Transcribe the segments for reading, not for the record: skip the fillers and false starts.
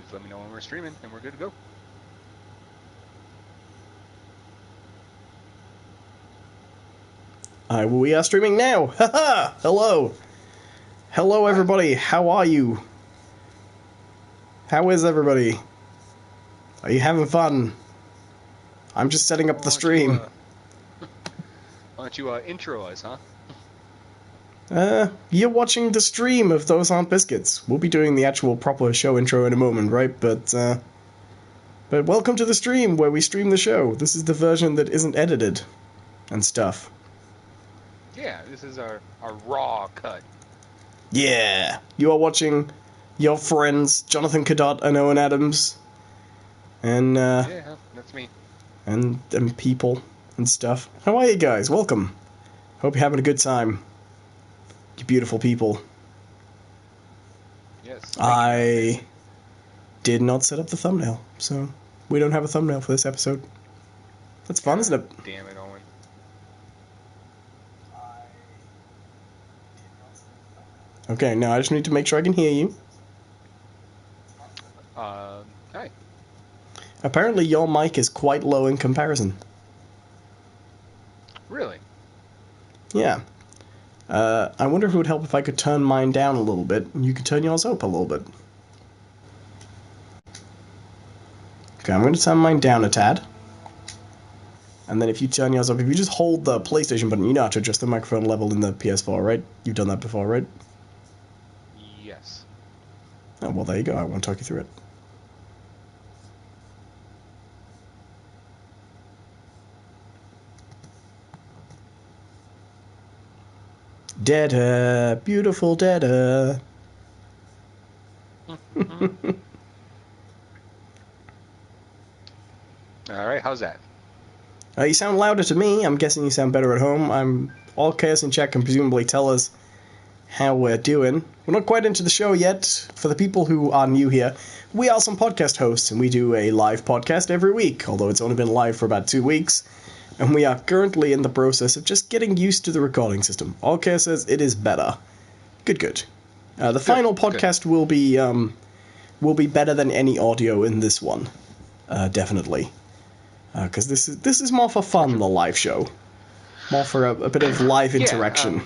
Just let me know when we're streaming, and we're good to go. We are streaming now. Haha! Hello. Hello, everybody. How are you? How is everybody? Are you having fun? I'm just setting up the stream. Why don't you intro us, huh? You're watching the stream of Those Aren't Biscuits. We'll be doing the actual proper show intro in a moment, right? But welcome to the stream where we stream the show. This is the version that isn't edited and stuff. Yeah, this is our raw cut. Yeah, you are watching your friends Jonathan Cadotte and Owen Adams, and yeah, that's me, and people and stuff. How are you guys? Welcome. Hope you're having a good time. You beautiful people. Yes. I did not set up the thumbnail, so we don't have a thumbnail for this episode. That's fun, isn't it? Damn it, Owen. Okay, now I just need to make sure I can hear you. Hi. Apparently your mic is quite low in comparison. Really? Yeah. I wonder if it would help if I could turn mine down a little bit, and you could turn yours up a little bit. Okay, I'm going to turn mine down a tad. And then if you turn yours up, if you just hold the PlayStation button, you know how to adjust the microphone level in the PS4, right? You've done that before, right? Yes. Oh, well, there you go. I won't talk you through it. Data, beautiful data. Alright, how's that? You sound louder to me. I'm guessing you sound better at home. All chaos in chat can presumably tell us how we're doing. We're not quite into the show yet. For the people who are new here, we are some podcast hosts, and we do a live podcast every week, although it's only been live for about 2 weeks. And we are currently in the process of just getting used to the recording system. All chaos says it is better. Good. The final podcast will be better than any audio in this one. Definitely. Because this is more for fun, the live show. More for a bit of live interaction.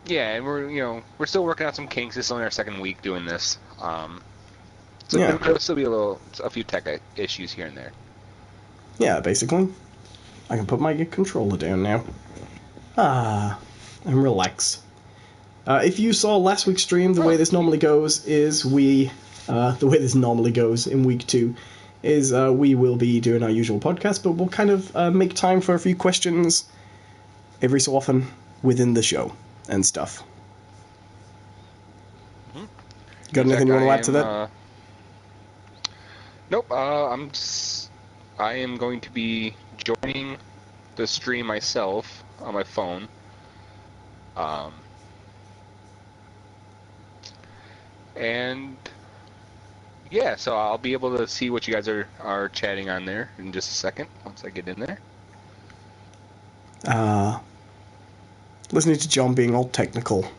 Yeah, and we're still working out some kinks. This is only our second week doing this. So yeah. There'll still be a few tech issues here and there. Yeah, basically. I can put my controller down now. And relax. If you saw last week's stream, the way this normally goes is the way this normally goes in week 2 is we will be doing our usual podcast, but we'll kind of make time for a few questions every so often within the show and stuff. Mm-hmm. Got anything you want to add to that? Nope. I am going to be joining the stream myself on my phone. And yeah, so I'll be able to see what you guys are chatting on there in just a second once I get in there. Listening to John being all technical.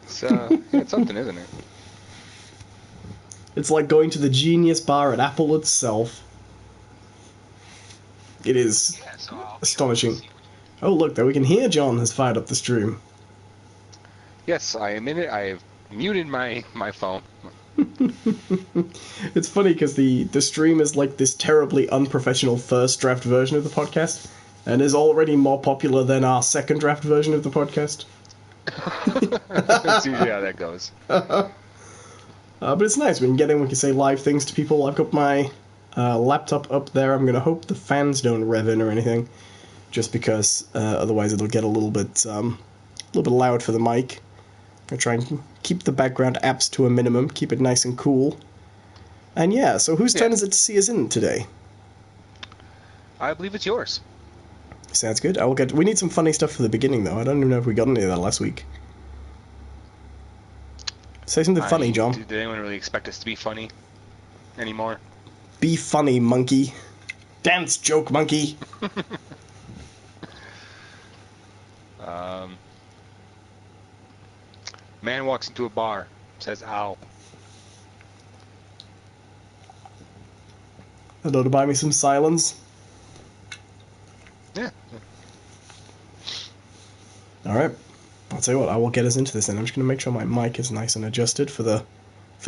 It's something, isn't it? It's like going to the Genius Bar at Apple itself. It is astonishing. Oh, look, there we can hear John has fired up the stream. Yes, I am in it. I have muted my phone. It's funny because the stream is like this terribly unprofessional first draft version of the podcast, and is already more popular than our second draft version of the podcast. That's usually how that goes. But it's nice. We can say live things to people. I've got my laptop up there. I'm going to hope the fans don't rev in or anything, just because otherwise it'll get a little bit loud for the mic. I'm going to try and keep the background apps to a minimum, keep it nice and cool. And yeah, so whose turn is it to see us in today? I believe it's yours. Sounds good. We need some funny stuff for the beginning, though. I don't even know if we got any of that last week. Say something funny, John. Did anyone really expect us to be funny anymore? Be funny, monkey. Dance, joke, monkey. Man walks into a bar, says, "Ow." Hello, to buy me some silence. Yeah. All right. I'll tell you what. I will get us into this, and I'm just going to make sure my mic is nice and adjusted for the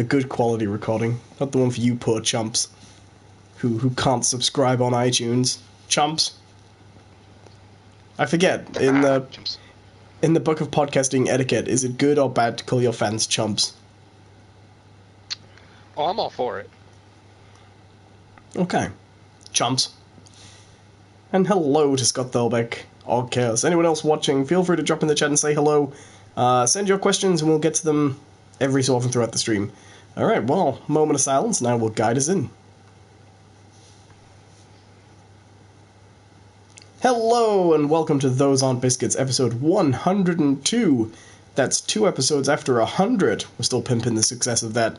good quality recording, not the one for you poor chumps who can't subscribe on iTunes. Chumps. I forget in the book of podcasting etiquette, is it good or bad to call your fans chumps? Oh, I'm all for it. Okay. Chumps. And hello to Scott Thelbeck, or Chaos. Anyone else watching, feel free to drop in the chat and say hello. Send your questions and we'll get to them every so often throughout the stream. Alright, well, moment of silence now will guide us in. Hello and welcome to Those Aren't Biscuits, episode 102. That's 2 episodes after 100. We're still pimping the success of that.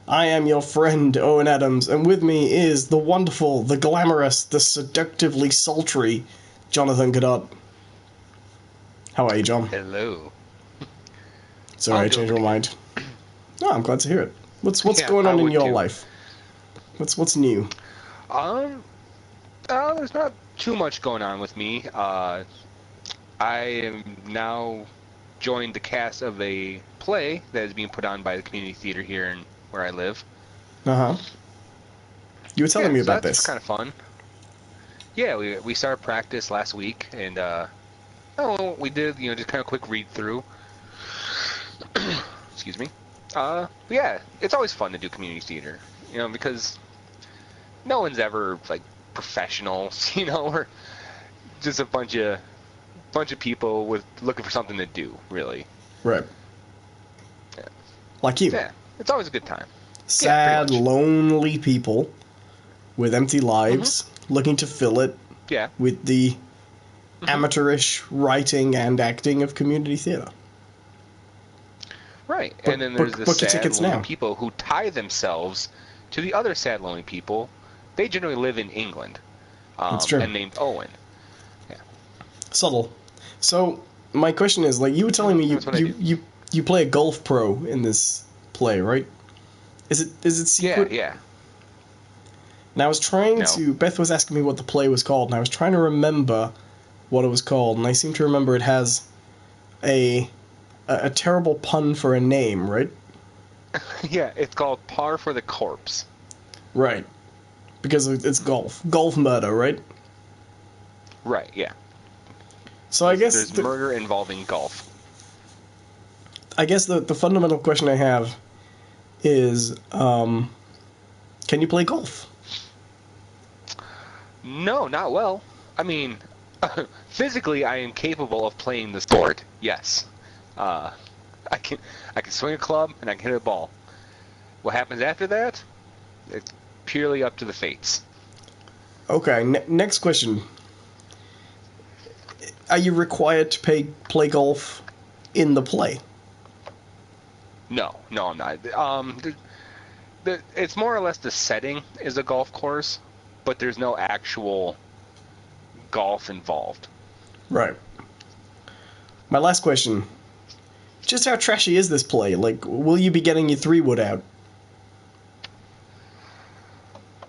I am your friend, Owen Adams, and with me is the wonderful, the glamorous, the seductively sultry Jonathan Cadotte. How are you, John? Hello. Sorry, I changed my mind. Oh, I'm glad to hear it. What's going on in your life? What's new? There's not too much going on with me. I am now joined the cast of a play that is being put on by the community theater here in where I live. Uh-huh. You were telling me about this. It's kind of fun. Yeah, we started practice last week, and we did just kind of quick read through. Excuse me. Yeah, it's always fun to do community theater, because no one's ever like professionals, or just a bunch of people looking for something to do, really. Right. Yeah. Like you. Yeah, it's always a good time. Sad, lonely people with empty lives, looking to fill it with the amateurish writing and acting of community theater. Right, and then there's the sad, lonely now. people who tie themselves to the other sad, lonely people. They generally live in England. That's true. And named Owen. Yeah. Subtle. So, my question is, like, you were telling me you play a golf pro in this play, right? Is it secret? Yeah. And I was trying to... Beth was asking me what the play was called, and I was trying to remember what it was called, and I seem to remember it has a terrible pun for a name, right? Yeah, it's called Par for the Corpse. Right. Because it's golf. Golf murder, right? Right, yeah. So I guess... There's murder involving golf. I guess the fundamental question I have is, can you play golf? No, not well. I mean, physically I am capable of playing the sport, yes. I can swing a club and I can hit a ball. What happens after that? It's purely up to the fates. Okay, next question. Are you required to play golf in the play? No, I'm not. It's more or less the setting is a golf course, but there's no actual golf involved. Right. My last question. Just how trashy is this play? Like, will you be getting your 3-wood out?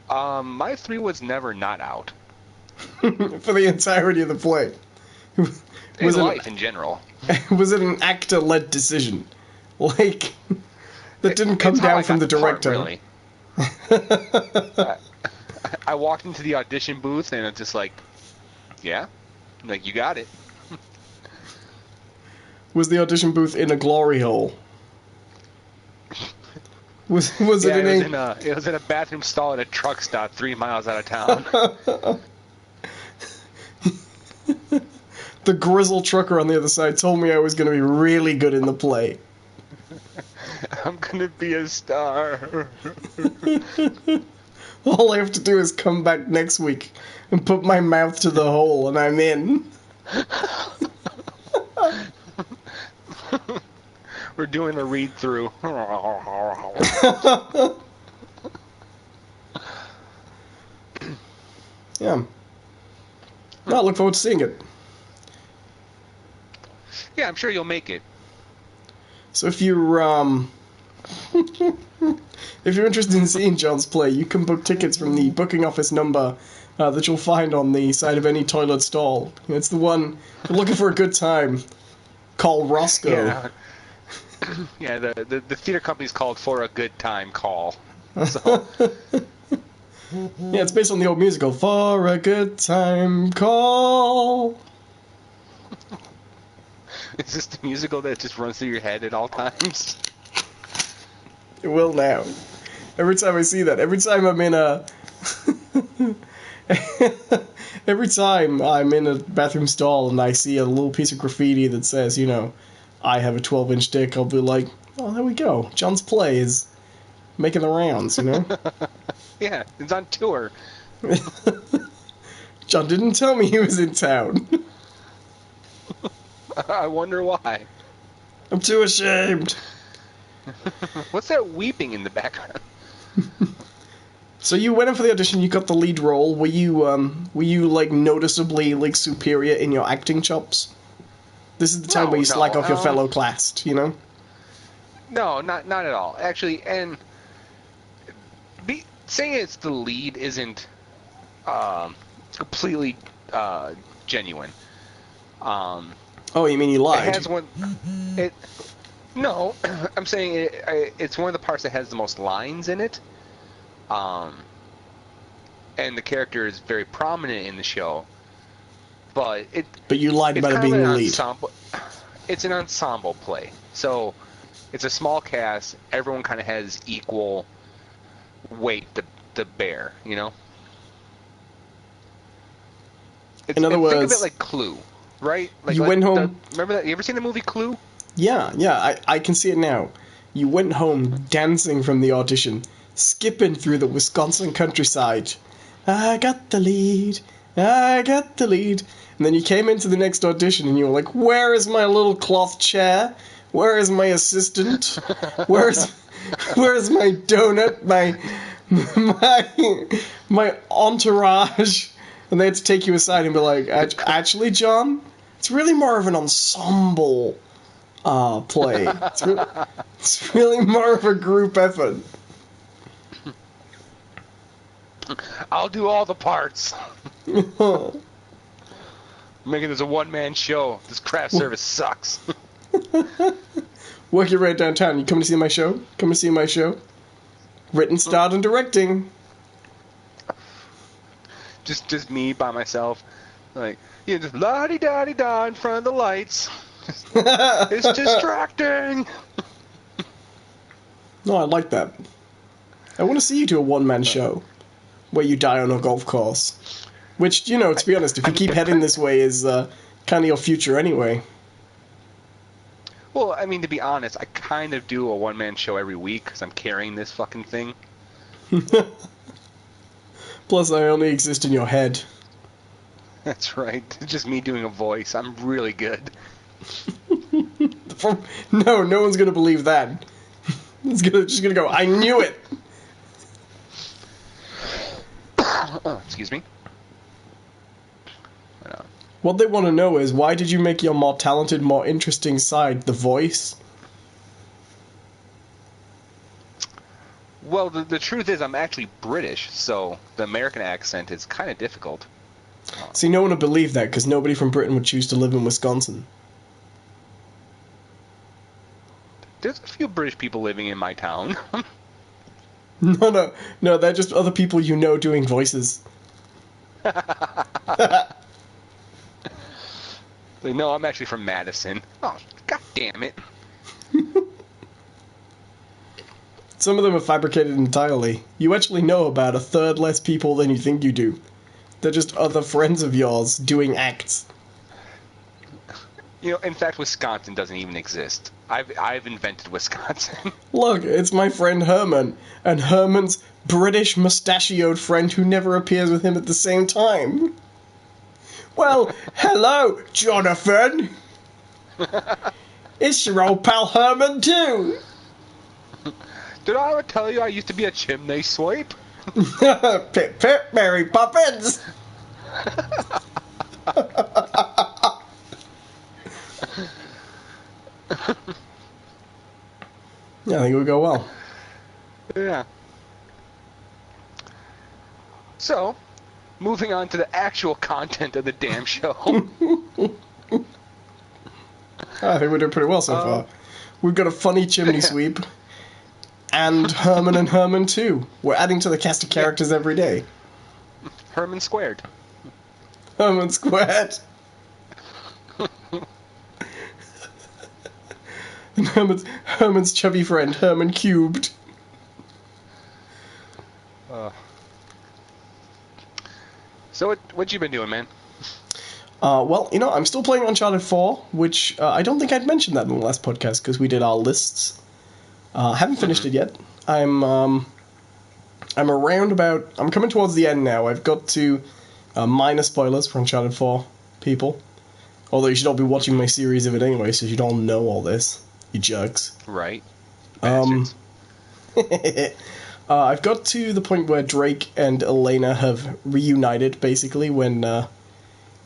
My 3-wood's never not out. For the entirety of the play? In general. Was it an actor-led decision? Like, that didn't come down from the director? Really. I walked into the audition booth and it's just like, yeah, like, you got it. Was the audition booth in a glory hole? Was it in it was in a bathroom stall at a truck stop 3 miles out of town. The grizzled trucker on the other side told me I was going to be really good in the play. I'm going to be a star. All I have to do is come back next week and put my mouth to the hole and I'm in. We're doing a read-through. Yeah. Well, I look forward to seeing it. Yeah, I'm sure you'll make it. So if you're if you're interested in seeing John's play, you can book tickets from the booking office number that you'll find on the side of any toilet stall. It's the one. If you're looking for a good time, call Roscoe. Yeah. Yeah, the theater company's called For a Good Time Call. So Yeah, it's based on the old musical For a Good Time Call. is this the musical that just runs through your head at all times? It will now. Every time I see that, every time I'm in a every time I'm in a bathroom stall and I see a little piece of graffiti that says, I have a 12-inch dick, I'll be like, oh, there we go. John's play is making the rounds, Yeah, it's on tour. John didn't tell me he was in town. I wonder why. I'm too ashamed. What's that weeping in the background? So you went in for the audition, you got the lead role. Were you like noticeably like superior in your acting chops? This is the time where you slack off your fellow class, No, not at all. Actually, and saying it's the lead isn't completely genuine. Oh, you mean you lied? It has one. No, I'm saying it's one of the parts that has the most lines in it. And the character is very prominent in the show. But you lied about it being the lead. It's an ensemble play. So it's a small cast. Everyone kind of has equal weight to bear, In other words, think of it like Clue, right? Like you went home. Remember that? You ever seen the movie Clue? Yeah, I can see it now. You went home dancing from the audition, skipping through the Wisconsin countryside. I got the lead. And then you came into the next audition and you were like, where is my little cloth chair? Where is my assistant? Where's my donut? My entourage? And they had to take you aside and be like, actually, John, it's really more of an ensemble play. It's really more of a group effort. I'll do all the parts. Making this a one-man show. This craft service sucks. Working right downtown. You coming to see my show? Come to see my show? Written, starred, and directing. Just me by myself. Like, just la-di-da-di-da in front of the lights. It's distracting. No, I like that. I want to see you do a one-man show where you die on a golf course. Which, to be honest, if you keep heading this way, is kind of your future anyway. Well, I mean, to be honest, I kind of do a one-man show every week because I'm carrying this fucking thing. Plus, I only exist in your head. That's right. It's just me doing a voice. I'm really good. No one's going to believe that. It's just going to go, I knew it! Excuse me. What they want to know is, why did you make your more talented, more interesting side the voice? Well, the truth is I'm actually British, so the American accent is kind of difficult. See, no one would believe that, because nobody from Britain would choose to live in Wisconsin. There's a few British people living in my town. No, they're just other people doing voices. Like, no, I'm actually from Madison. Oh, god damn it. Some of them are fabricated entirely. You actually know about a third less people than you think you do. They're just other friends of yours doing acts. In fact, Wisconsin doesn't even exist. I've invented Wisconsin. Look, it's my friend Herman, and Herman's British mustachioed friend who never appears with him at the same time. Well, hello, Jonathan. It's your old pal Herman, too. Did I ever tell you I used to be a chimney sweep? Pip, pip, Mary Poppins. Yeah, I think it would go well. Yeah. So, moving on to the actual content of the damn show. I think we're doing pretty well so far. We've got a funny chimney sweep. And Herman 2. We're adding to the cast of characters every day. Herman squared. Herman squared. And Herman's chubby friend, Herman cubed. So what you been doing, man? Well, I'm still playing Uncharted 4, which I don't think I'd mentioned that in the last podcast because we did our lists. Haven't finished it yet. I'm around about... I'm coming towards the end now. I've got to... minor spoilers for Uncharted 4, people. Although you should all be watching my series of it anyway, so you don't know all this. You jugs. Right. I've got to the point where Drake and Elena have reunited, basically, when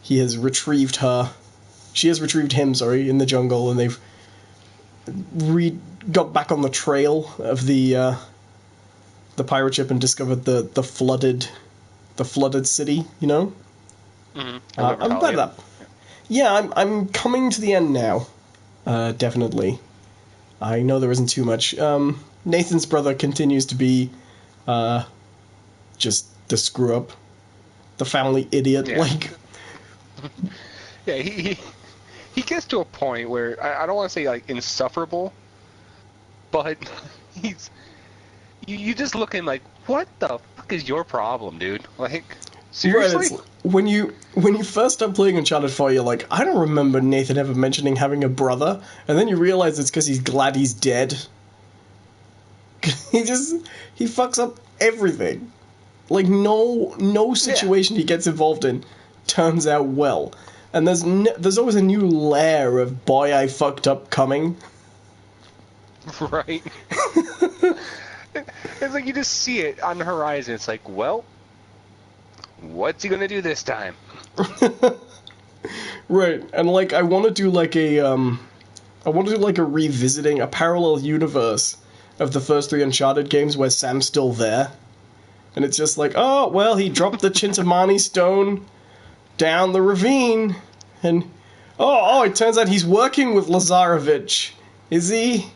he has retrieved her... She has retrieved him, in the jungle, and they've got back on the trail of the pirate ship and discovered the flooded city, Mm-hmm. I'm glad that. Yeah, I'm coming to the end now. Definitely. I know there isn't too much. Nathan's brother continues to be just the screw up, the family idiot. Yeah. Like, yeah, he gets to a point where I don't want to say like insufferable, but you just looking like, what the fuck is your problem, dude? Like, seriously? Right, when you first start playing Uncharted 4, you're like, I don't remember Nathan ever mentioning having a brother, and then you realize it's because he's glad he's dead. he fucks up everything. Like, no situation he gets involved in turns out well. And there's always a new layer of boy I fucked up coming. Right. It's like you just see it on the horizon. It's like, well, what's he gonna do this time? Right, and like I want to do like a revisiting, a parallel universe of the first 3 Uncharted games where Sam's still there, and it's just like, oh well, he dropped the Chintamani stone down the ravine, and oh, it turns out he's working with Lazarevich. Is he?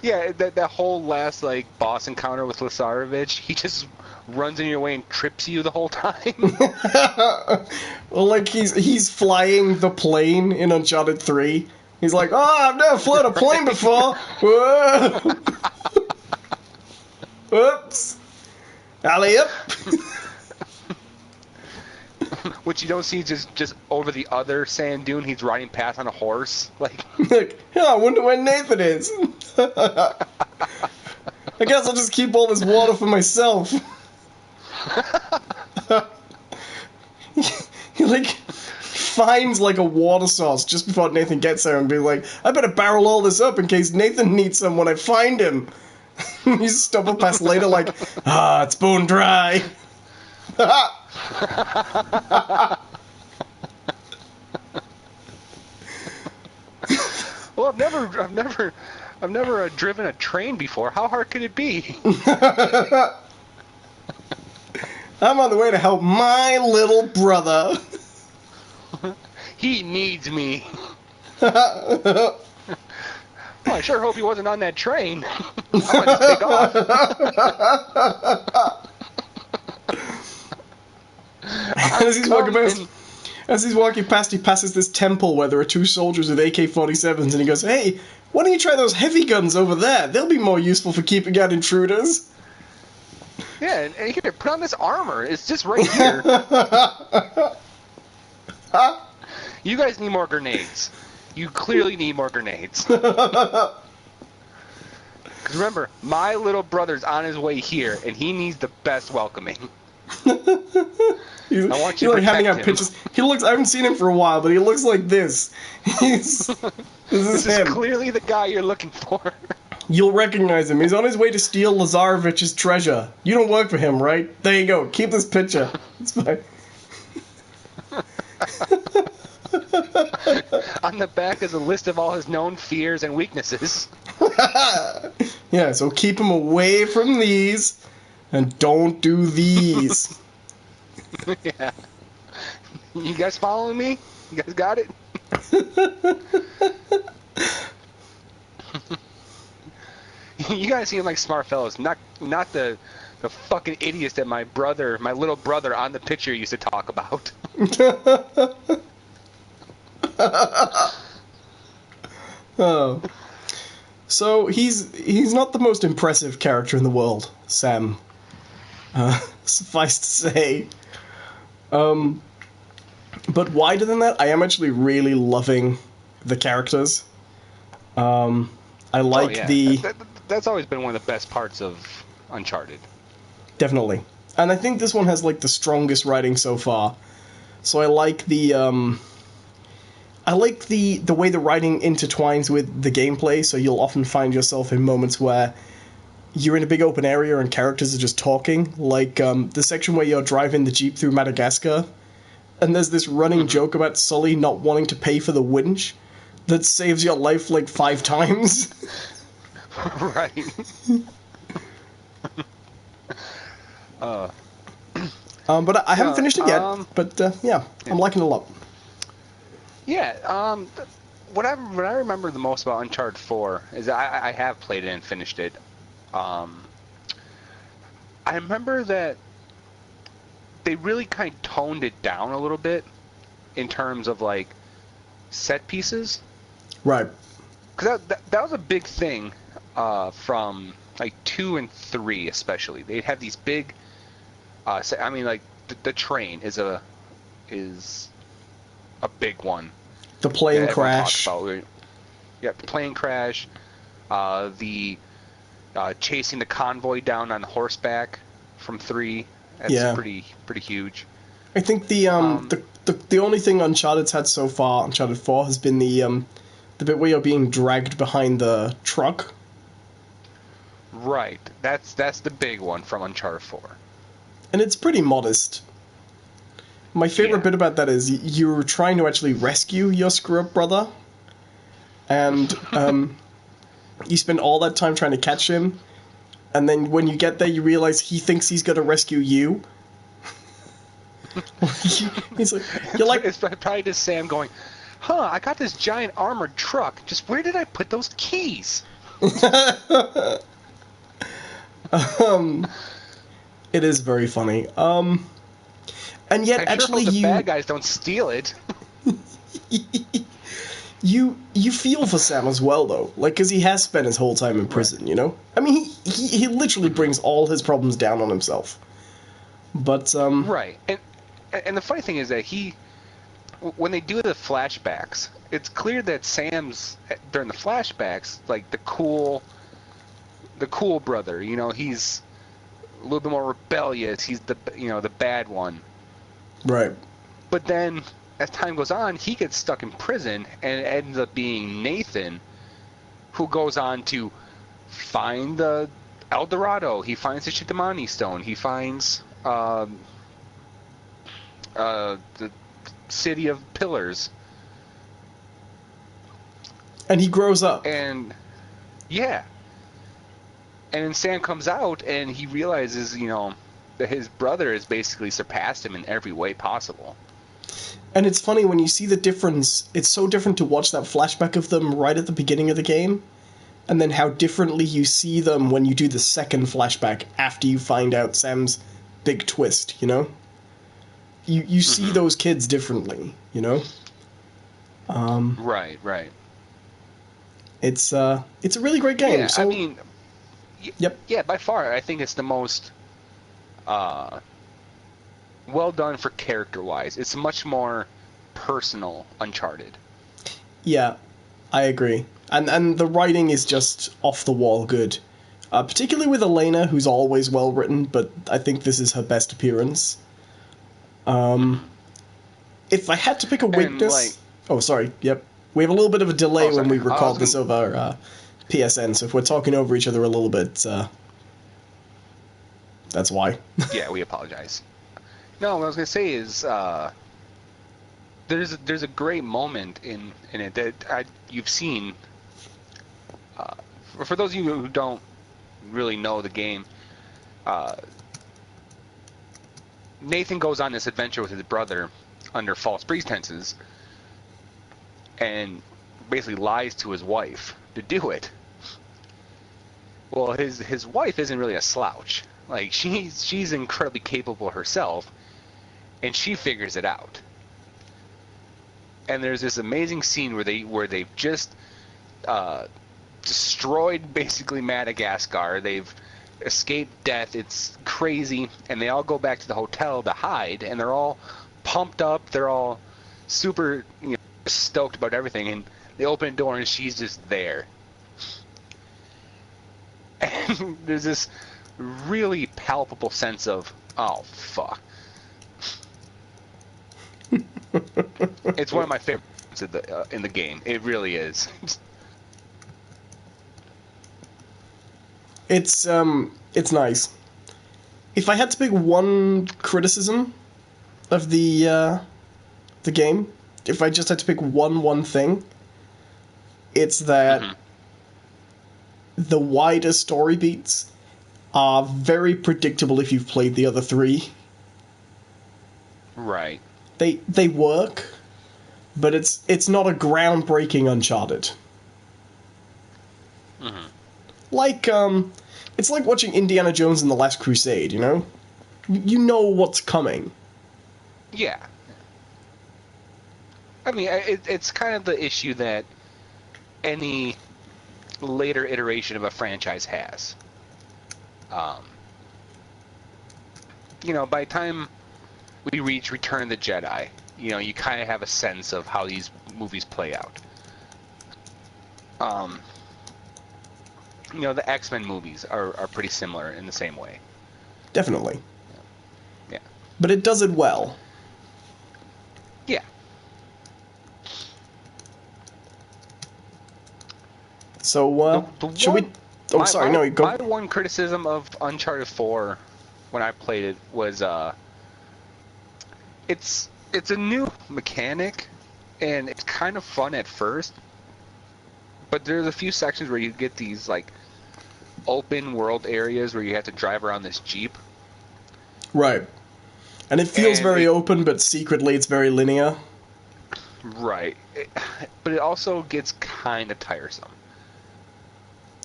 Yeah, that whole last like boss encounter with Lazarevich, he just runs in your way and trips you the whole time. Well, like he's flying the plane in Uncharted 3. He's like, oh, I've never flown a plane before. Whoa. Whoops. Alley-up. Which you don't see just over the other sand dune. He's riding past on a horse. Like, yeah, I wonder where Nathan is. I guess I'll just keep all this water for myself. He like finds like a water source just before Nathan gets there and be like, I better barrel all this up in case Nathan needs some when I find him. You stumble past later like, it's bone dry. well, I've never driven a train before. How hard could it be? I'm on the way to help my little brother. He needs me. Oh, I sure hope he wasn't on that train. I'm gonna take off. As he's walking past, he passes this temple where there are 2 soldiers with AK-47s, and he goes, hey, why don't you try those heavy guns over there? They'll be more useful for keeping out intruders. Yeah, and here, put on this armor. It's just right here. You guys need more grenades. You clearly need more grenades. Because remember, my little brother's on his way here, and he needs the best welcoming. I want you to like handing out him. pictures. He looks. I haven't seen him for a while, but he looks like this. This is him. Clearly the guy you're looking for. You'll recognize him. He's on his way to steal Lazarevich's treasure. You don't work for him, right? There you go. Keep this picture. It's fine. On the back is a list of all his known fears and weaknesses. Yeah, so keep him away from these, and don't do these. Yeah. You guys following me? You guys got it? You guys seem like smart fellows, not the fucking idiots that my little brother on the picture used to talk about. Oh. So he's not the most impressive character in the world, Sam. Suffice to say. But wider than that, I am actually really loving the characters. I like That's always been one of the best parts of Uncharted. Definitely. And I think this one has, like, the strongest writing so far. So I like the way the writing intertwines with the gameplay, so you'll often find yourself in moments where you're in a big open area and characters are just talking, like the section where you're driving the Jeep through Madagascar, and there's this running joke about Sully not wanting to pay for the winch that saves your life like 5 times. Right. But I haven't finished it yet, but yeah, I'm liking it a lot. Yeah, what I remember the most about Uncharted 4 is I have played it and finished it. I remember that they really kind of toned it down a little bit in terms of, like, set pieces. Right. Because that was a big thing from, like, 2 and 3 especially. They'd have these big... I mean, like, the train is a big one. The plane crash. Yeah, the plane crash. The chasing the convoy down on horseback from 3. That's pretty huge. I think the only thing Uncharted's had so far, Uncharted 4, has been the bit where you're being dragged behind the truck. Right. That's the big one from Uncharted 4. And it's pretty modest. My favorite bit about that is you're trying to actually rescue your screw-up brother, and you spend all that time trying to catch him, and then when you get there you realize he thinks he's going to rescue you. He's like, you're like... It's probably just Sam going, I got this giant armored truck, just where did I put those keys? It is very funny. And yet, actually, the bad guys don't steal it. You feel for Sam as well, though, like, because he has spent his whole time in prison, you know. I mean, he literally brings all his problems down on himself. But right, and the funny thing is that when they do the flashbacks, it's clear that Sam's during the flashbacks like the cool brother. You know, he's a little bit more rebellious. He's the bad one. Right. But then, as time goes on, he gets stuck in prison, and it ends up being Nathan, who goes on to find the El Dorado. He finds the Chitamani Stone. He finds the City of Pillars. And he grows up. And, yeah. And then Sam comes out, and he realizes, that his brother has basically surpassed him in every way possible. And it's funny, when you see the difference, it's so different to watch that flashback of them right at the beginning of the game, and then how differently you see them when you do the second flashback after you find out Sam's big twist, you know? You see those kids differently, you know? Right. It's a really great game. Yeah, so... I mean... Yep. Yeah, by far, I think it's the most... well done for character-wise. It's much more personal Uncharted. Yeah, I agree. And the writing is just off-the-wall good. Particularly with Elena, who's always well-written, but I think this is her best appearance. If I had to pick a weakness... Oh, sorry, yep. We have a little bit of a delay when we record this over PSN, so if we're talking over each other a little bit, that's why. Yeah, we apologize. No, what I was going to say is, there's a great moment in it that you've seen. For those of you who don't really know the game, Nathan goes on this adventure with his brother under false pretenses, and basically lies to his wife to do it. Well, his wife isn't really a slouch. Like she's incredibly capable herself, and she figures it out. And there's this amazing scene where they've just destroyed basically Madagascar. They've escaped death. It's crazy, and they all go back to the hotel to hide, and they're all pumped up. They're all super, stoked about everything, and they open a door, and she's just there. And there's this really palpable sense of, oh fuck. It's one of my favorites in the game. It really is. It's nice. If I had to pick one criticism of the game, if I just had to pick one thing, it's that the wider story beats are very predictable if you've played the other three. Right. They work, but it's not a groundbreaking Uncharted. Mm-hmm. Like it's like watching Indiana Jones and the Last Crusade, you know? You know what's coming. Yeah. I mean, it's kind of the issue that any later iteration of a franchise has. By the time we reach Return of the Jedi, you kind of have a sense of how these movies play out. The X-Men movies are pretty similar in the same way. Definitely. Yeah. But it does it well. Yeah. So, should we... Oh, sorry, no, go... My one criticism of Uncharted 4 when I played it was, it's a new mechanic, and it's kind of fun at first, but there's a few sections where you get these, like, open world areas where you have to drive around this Jeep. Right. And it feels very open, but secretly it's very linear. Right. But it also gets kind of tiresome.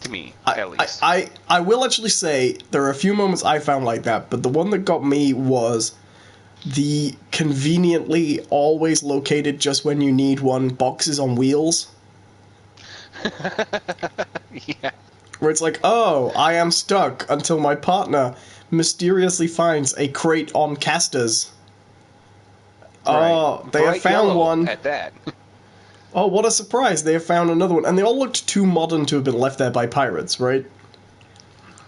To me, at least. I will actually say there are a few moments I found like that, but the one that got me was the conveniently always located just when you need one boxes on wheels. Yeah. Where it's like, oh, I am stuck until my partner mysteriously finds a crate on casters. Right. Oh, they Bright have found yellow one. at that. Oh, what a surprise. They have found another one. And they all looked too modern to have been left there by pirates, right?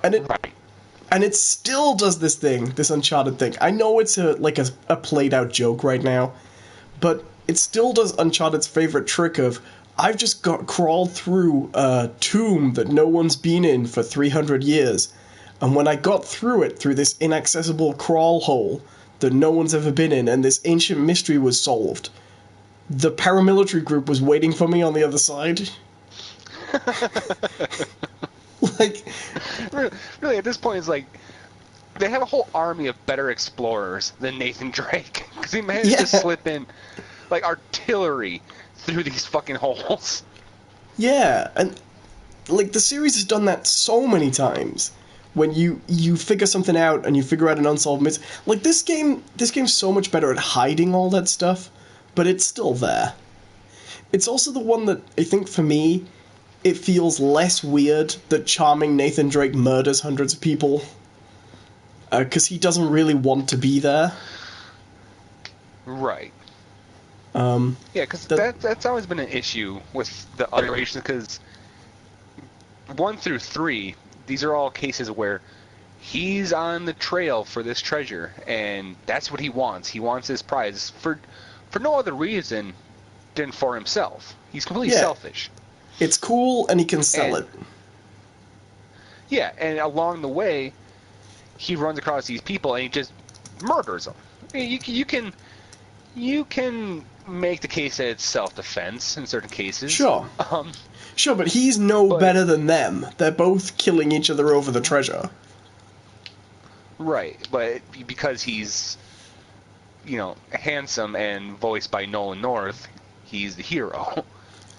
And it still does this thing, this Uncharted thing. I know it's a played-out joke right now, but it still does Uncharted's favorite trick of, I've just crawled through a tomb that no one's been in for 300 years, and when I got through it, through this inaccessible crawl hole that no one's ever been in, and this ancient mystery was solved, the paramilitary group was waiting for me on the other side. Like, really, at this point, it's like they have a whole army of better explorers than Nathan Drake, because he managed to slip in like artillery through these fucking holes. Yeah, and like the series has done that so many times. When you figure something out and you figure out an unsolved mystery, like this game's so much better at hiding all that stuff, but it's still there. It's also the one that I think for me, it feels less weird that charming Nathan Drake murders hundreds of people, because he doesn't really want to be there. Right. Yeah, because that's always been an issue with the other iterations, because 1 through 3, these are all cases where he's on the trail for this treasure, and that's what he wants. He wants his prize for no other reason than for himself. He's completely selfish. It's cool, and he can sell it. Yeah, and along the way, he runs across these people, and he just murders them. I mean, you can make the case that it's self-defense in certain cases. Sure. Sure, but he's better than them. They're both killing each other over the treasure. Right, but because he's, handsome and voiced by Nolan North, he's the hero.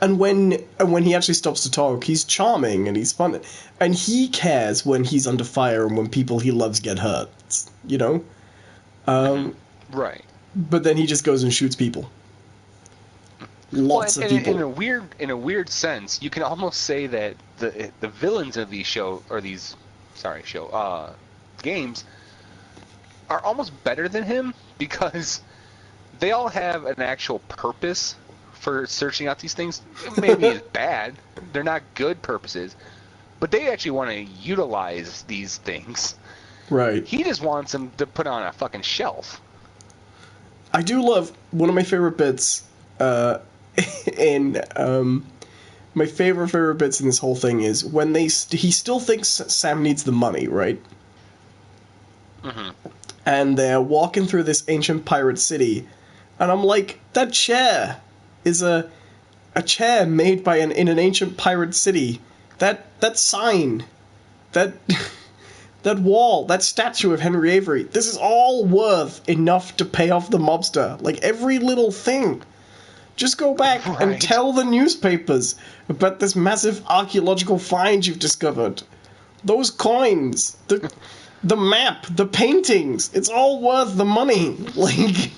And when he actually stops to talk, he's charming and he's fun. And he cares when he's under fire and when people he loves get hurt, Right. But then he just goes and shoots people. Lots of people. In a weird sense, you can almost say that the villains of these games are almost better than him because they all have an actual purpose for searching out these things. Maybe it's bad. They're not good purposes, but they actually want to utilize these things. Right. He just wants them to put on a fucking shelf. I do love one of my favorite bits my favorite bits in this whole thing is when he still thinks Sam needs the money, right? Mm-hmm. And they're walking through this ancient pirate city, and I'm like, that chair is a chair made in an ancient pirate city. That sign, that wall, that statue of Henry Avery, this is all worth enough to pay off the mobster. Like, every little thing. Just go back and tell the newspapers about this massive archaeological find you've discovered. Those coins, the map, the paintings, it's all worth the money. Like,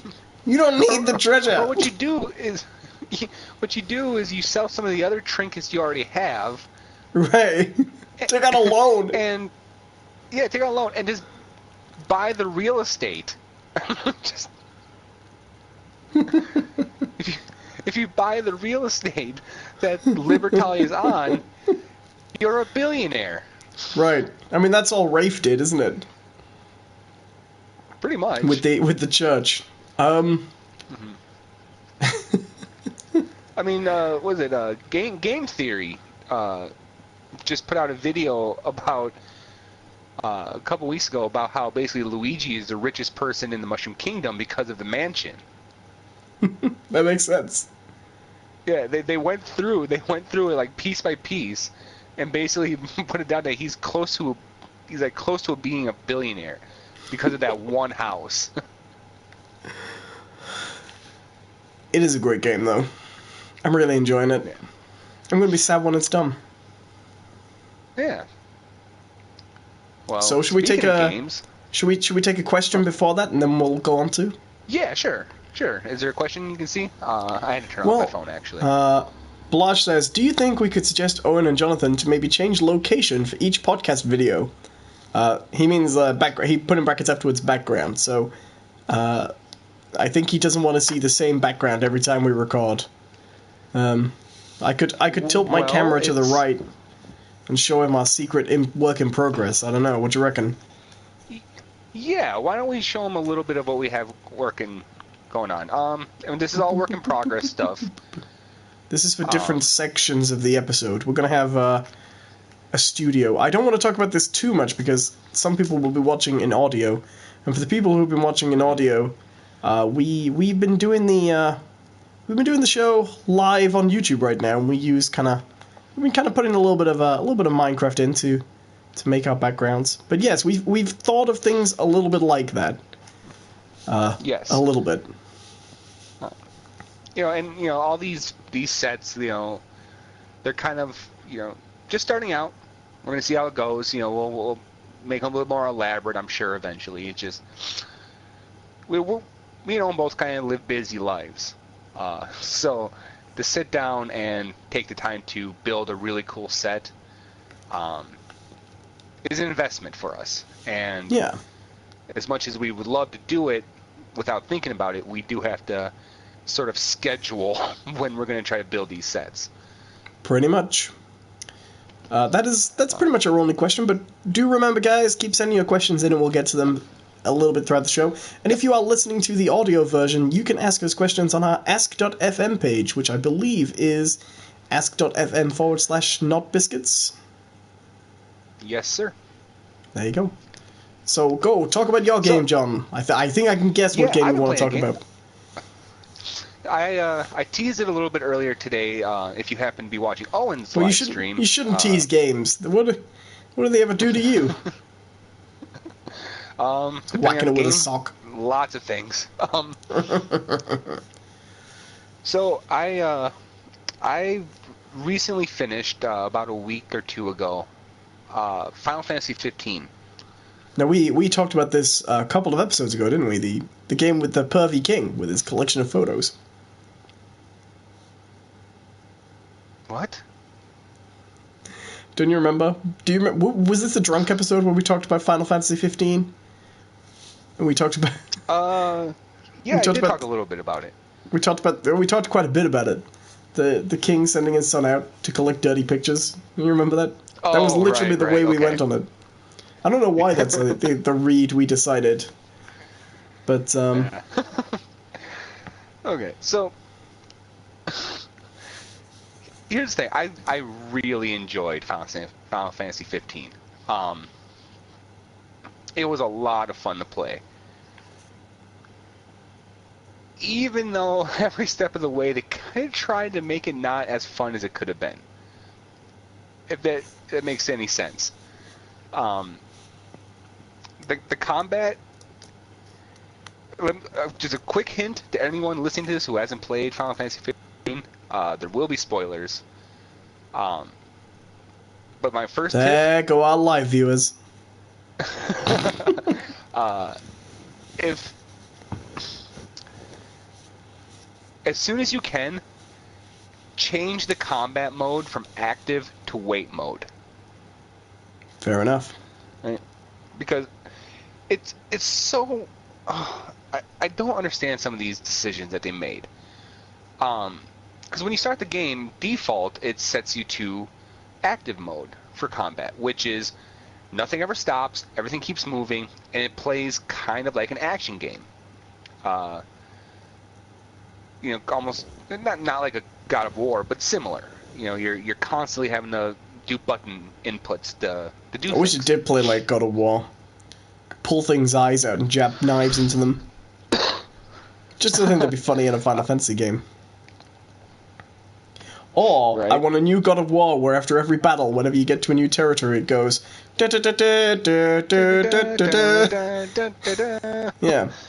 you don't need the treasure. But what you do is you sell some of the other trinkets you already have. Right. Take out a loan. Take out a loan and just buy the real estate. Just if you buy the real estate that Libertalia is on, you're a billionaire. Right. I mean, that's all Rafe did, isn't it? Pretty much. With the church. Mm-hmm. I mean, was it Game Theory? Just put out a video about a couple weeks ago about how basically Luigi is the richest person in the Mushroom Kingdom because of the mansion. That makes sense. Yeah, they went through it like piece by piece, and basically put it down that he's close to being a billionaire because of that one house. It is a great game, though. I'm really enjoying it. Yeah. I'm gonna be sad when it's done. Yeah. Well, so should we take a question before that, and then we'll go on to? Yeah, sure. Is there a question you can see? I had to turn off my phone, actually. Blash says, do you think we could suggest Owen and Jonathan to maybe change location for each podcast video? He means background. He put in brackets afterwards background. So I think he doesn't want to see the same background every time we record. I could tilt my camera to the right and show him our secret work in progress. I don't know. What do you reckon? Yeah, why don't we show him a little bit of what we have going on? And this is all work in progress stuff. This is for different sections of the episode. We're going to have a studio. I don't want to talk about this too much because some people will be watching in audio. And for the people who've been watching in audio, we've been doing the show live on YouTube right now, and we've been putting a little bit of Minecraft in to make our backgrounds. But yes, we've thought of things a little bit like that. Yes, a little bit. All these sets, they're kind of just starting out. We're gonna see how it goes. We'll make them a little more elaborate, I'm sure, eventually. It's just we both kind of live busy lives. So to sit down and take the time to build a really cool set is an investment for us. And yeah, as much as we would love to do it without thinking about it, we do have to sort of schedule when we're going to try to build these sets. Pretty much. That's pretty much our only question, but do remember, guys, keep sending your questions in and we'll get to them a little bit throughout the show. And if you are listening to the audio version, you can ask us questions on our ask.fm page, which I believe is ask.fm/notbiscuits. Yes, sir. There you go. So go, talk about your game, John. I think I can guess what game you want to talk about. I teased it a little bit earlier today. If you happen to be watching Owen's Well, live stream, you shouldn't tease games. What do they ever do to you? depending on Whacking the it with a game, sock. lots of things. So I recently finished about a week or two ago Final Fantasy 15. Now we talked about this a couple of episodes ago, didn't we? The game with the pervy king with his collection of photos. What? Don't you remember? Do you remember? Was this the drunk episode where we talked about Final Fantasy 15? And we talked about. Yeah, I did talk a little bit about it. We talked quite a bit about it. The king sending his son out to collect dirty pictures. You remember that? That was literally the way we went on it. I don't know why that's the read we decided. But Okay, so here's the thing. I really enjoyed Final Fantasy 15. It was a lot of fun to play. Even though every step of the way they kind of tried to make it not as fun as it could have been. If that makes any sense. The combat, just a quick hint to anyone listening to this who hasn't played Final Fantasy 15, there will be spoilers. But my first tip... go our live viewers. If as soon as you can, change the combat mode from active to wait mode. Fair enough. Right? Because it's so... I don't understand some of these decisions that they made. Because when you start the game, default, it sets you to active mode for combat, which is nothing ever stops, everything keeps moving, and it plays kind of like an action game. Almost not like a God of War, but similar. You're constantly having to do button inputs to do things. I wish it did play like God of War. Pull things' eyes out and jab knives into them. Just to think that'd be funny in a Final Fantasy game. Or, right. I want a new God of War where after every battle, whenever you get to a new territory, it goes... Yeah,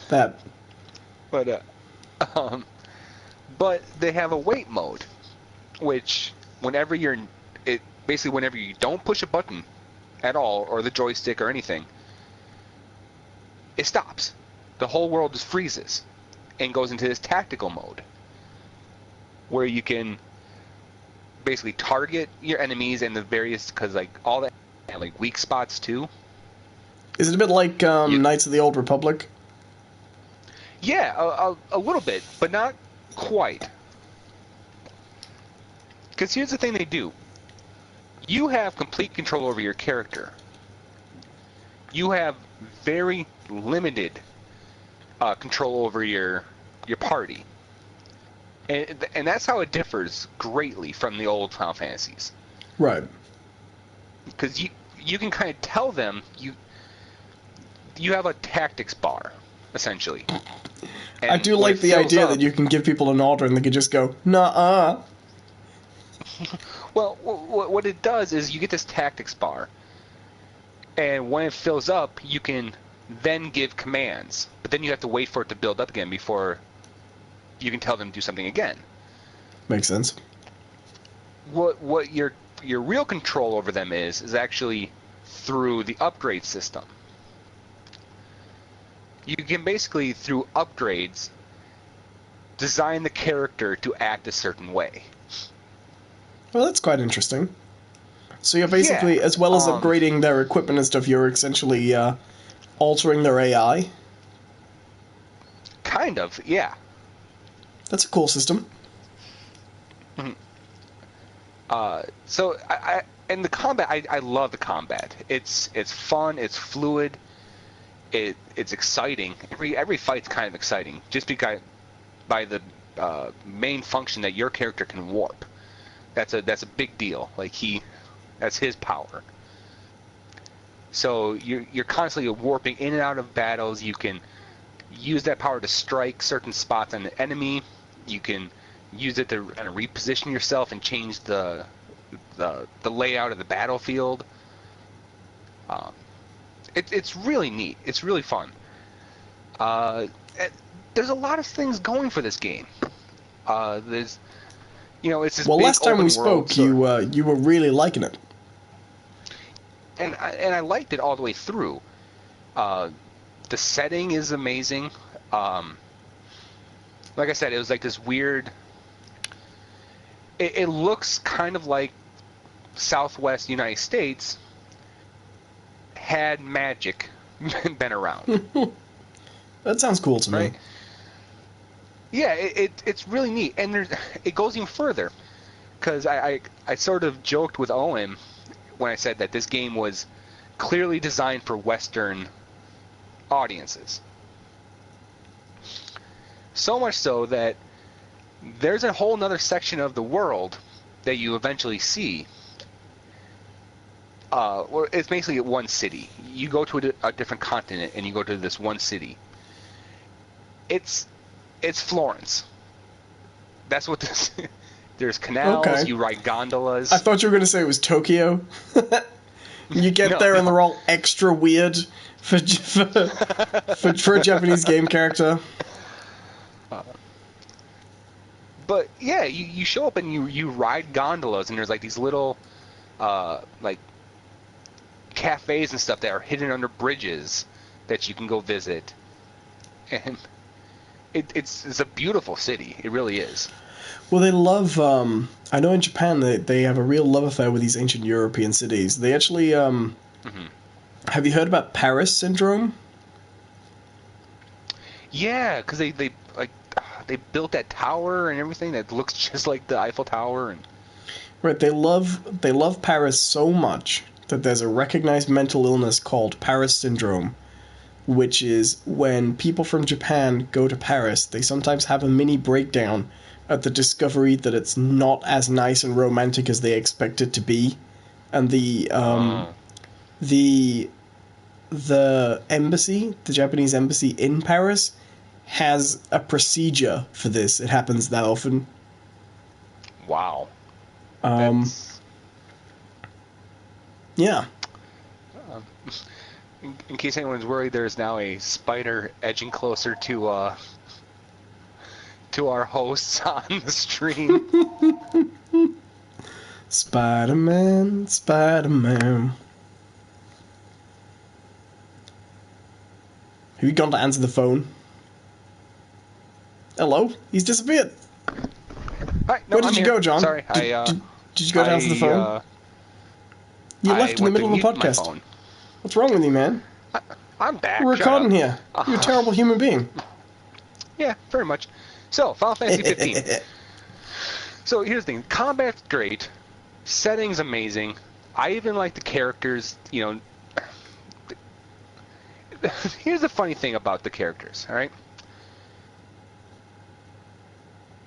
that. But they have a wait mode, which whenever you don't push a button at all, or the joystick or anything, it stops. The whole world just freezes and goes into this tactical mode, where you can basically target your enemies and the various, because all that weak spots too. Is it a bit like Knights of the Old Republic? Yeah, a little bit, but not quite. Because here's the thing they do. You have complete control over your character. You have very limited control over your party. And that's how it differs greatly from the old Final Fantasies. Right. Because you can kind of tell them you have a tactics bar, essentially. And I do like the idea that you can give people an order and they can just go, nah-uh. Well, what it does is you get this tactics bar, and when it fills up, you can then give commands, but then you have to wait for it to build up again before you can tell them to do something again. Makes sense. What your real control over them is actually through the upgrade system. You can basically, through upgrades, design the character to act a certain way. Well, that's quite interesting. So you're basically, as well as upgrading their equipment and stuff, you're essentially altering their AI? Kind of, yeah. That's a cool system. Mm-hmm. So, and the combat, I love the combat. It's fun, it's fluid, it's exciting. Every fight's kind of exciting, just because by the main function that your character can warp. That's a big deal. That's his power. So you're constantly warping in and out of battles. You can use that power to strike certain spots on the enemy. You can use it to kind of reposition yourself and change the layout of the battlefield. It's really neat. It's really fun. There's a lot of things going for this game. There's, it's this Well, big last time open we world, spoke, you were really liking it. And I liked it all the way through. The setting is amazing. Like I said, it was like this weird. It looks kind of like Southwest United States had magic been around. That sounds cool to me. Right? Yeah, it's really neat, and it goes even further, because I sort of joked with Owen when I said that this game was clearly designed for Western audiences. So much so that there's a whole nother section of the world that you eventually see. Well, it's basically one city. You go to a different continent, and you go to this one city. It's Florence. That's what this. There's canals. Okay. You ride gondolas. I thought you were going to say it was Tokyo. You get there and they're all extra weird for a Japanese game character. But yeah, you show up and you ride gondolas, and there's like these little like cafes and stuff that are hidden under bridges that you can go visit, and it's a beautiful city. It really is. Well, they love. I know in Japan they have a real love affair with these ancient European cities. They actually. Have you heard about Paris syndrome? Yeah, because they built that tower and everything that looks just like the Eiffel Tower, and Right, they love Paris so much that there's a recognized mental illness called Paris syndrome, which is when people from Japan go to Paris, they sometimes have a mini breakdown at the discovery that it's not as nice and romantic as they expect it to be, and the embassy, the Japanese embassy in Paris, has a procedure for this. It happens that often. wow. Yeah. In case anyone's worried, there's now a spider edging closer to our hosts on the stream. Spider-Man, Spider-Man. Have you gone to answer the phone? Hello? He's disappeared. Hi, no, Where did I'm you here. go, John? Sorry, did you go to answer the phone? You left in the middle of the podcast. What's wrong with you, man? I'm back. We're recording here. You're a terrible human being. Yeah, very much. So, Final Fantasy 15. So, here's the thing. Combat's great. Setting's amazing. I even like the characters, Here's the funny thing about the characters, alright?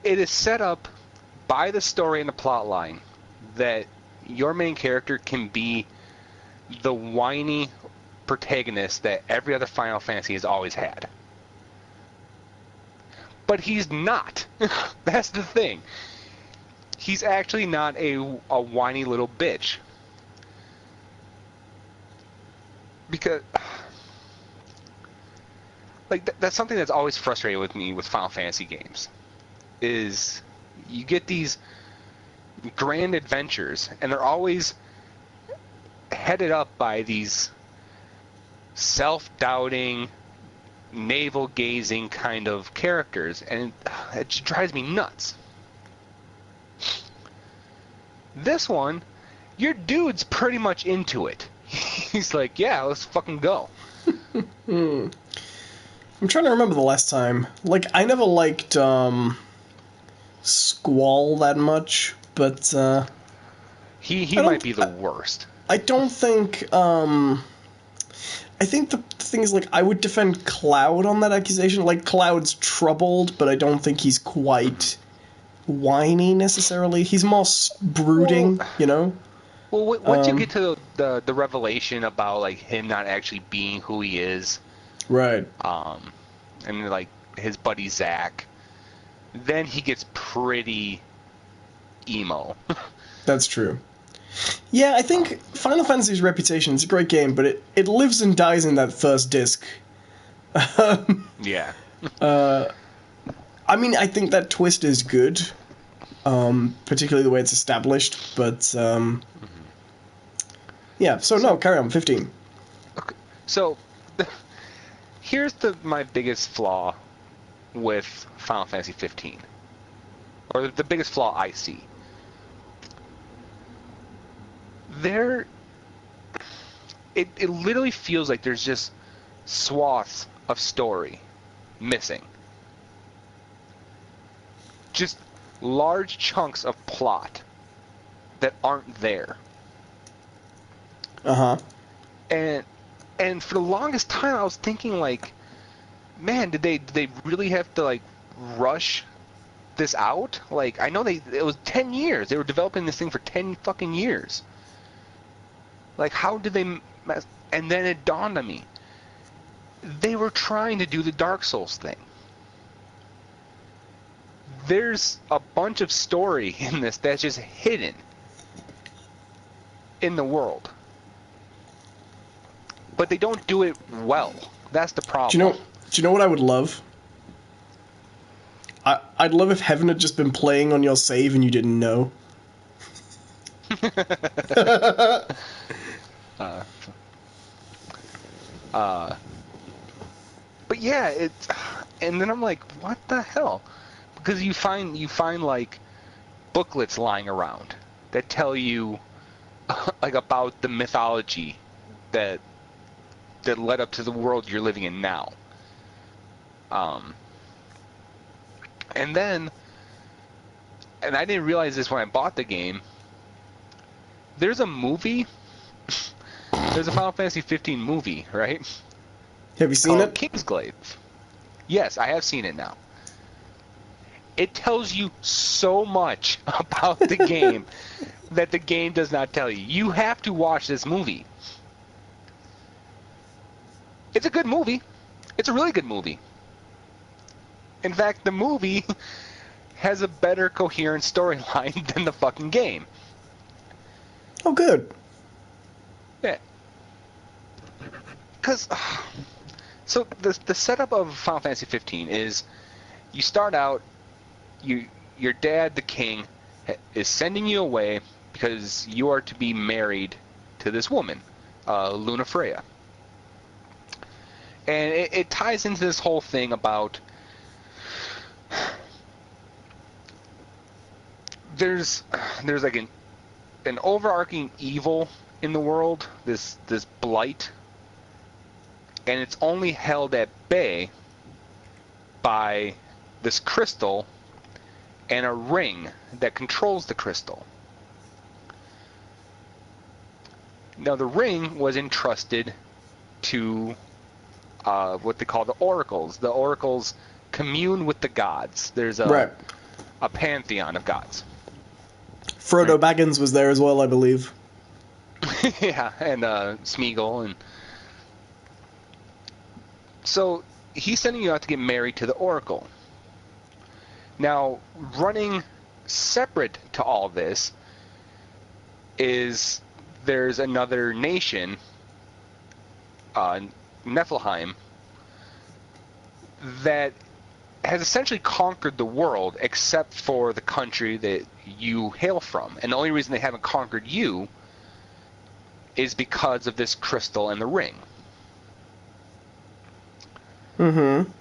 It is set up by the story and the plot line that your main character can be the whiny protagonist that every other Final Fantasy has always had. But he's not. That's the thing. He's actually not a whiny little bitch. Because that's something that's always frustrated with me with Final Fantasy games. Is you get these grand adventures, and they're always headed up by these self-doubting, navel-gazing kind of characters, and it just drives me nuts. This one, your dude's pretty much into it. He's like, yeah, let's fucking go. I'm trying to remember the last time. I never liked Squall that much, but he might be the worst. I don't think I think the thing is, I would defend Cloud on that accusation. Cloud's troubled, but I don't think he's quite whiny necessarily. He's more brooding, Well, once you get to the revelation about him not actually being who he is, right? And his buddy Zack, then he gets pretty emo. That's true. Yeah, I think Final Fantasy's reputation is a great game, but it lives and dies in that first disc. Yeah. I mean, I think that twist is good, particularly the way it's established, but yeah, so no, carry on, 15. Okay. So, here's my biggest flaw with Final Fantasy 15. Or the biggest flaw I see. It literally feels like there's just swaths of story missing. Just large chunks of plot that aren't there. Uh-huh. And for the longest time I was thinking, like, man, did they really have to, like, rush this out? Like, I know it was 10 years. They were developing this thing for 10 fucking years. Like, how did they and then it dawned on me. They were trying to do the Dark Souls thing. There's a bunch of story in this that's just hidden in the world. But they don't do it well. That's the problem. Do you know what I would love? I'd love if Heaven had just been playing on your save and you didn't know. But yeah, and then I'm like, what the hell? Because you find like booklets lying around that tell you like about the mythology that led up to the world you're living in now. And I didn't realize this when I bought the game. There's a movie. There's a Final Fantasy 15 movie, right? Have you seen it? Kingsglaive. Yes, I have seen it now. It tells you so much about the game that the game does not tell you. You have to watch this movie. It's a good movie. It's a really good movie. In fact, the movie has a better coherent storyline than the fucking game. Oh, good. Yeah. Because, so the setup of Final Fantasy 15 is you start out, your dad, the king, is sending you away because you are to be married to this woman, Luna Freya. And it ties into this whole thing about there's like an overarching evil in the world, this blight, and it's only held at bay by this crystal and a ring that controls the crystal. Now the ring was entrusted to what they call the oracles. The oracles commune with the gods. There's a pantheon of gods. Frodo Baggins was there as well, I believe. Yeah, and Smeagol. And so he's sending you out to get married to the oracle. Now, running separate to all this is there's another nation, Niflheim, that has essentially conquered the world except for the country that you hail from. And the only reason they haven't conquered you is because of this crystal and the ring. Mm-hmm.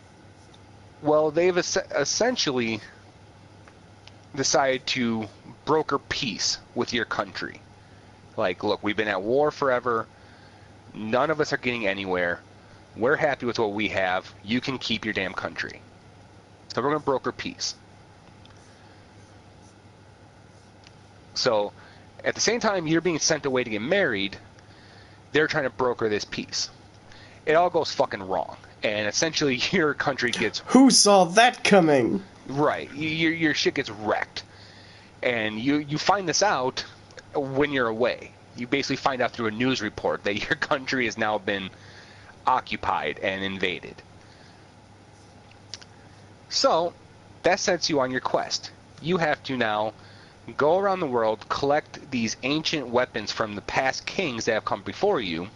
Well, they've essentially decided to broker peace with your country. Like, look, we've been at war forever. None of us are getting anywhere. We're happy with what we have. You can keep your damn country. So we're going to broker peace. So, at the same time you're being sent away to get married, they're trying to broker this peace. It all goes fucking wrong. And essentially your country gets... Who saw that coming? Right. Your shit gets wrecked. And you find this out when you're away. You basically find out through a news report that your country has now been occupied and invaded. So, that sets you on your quest. You have to now go around the world, collect these ancient weapons from the past kings that have come before you,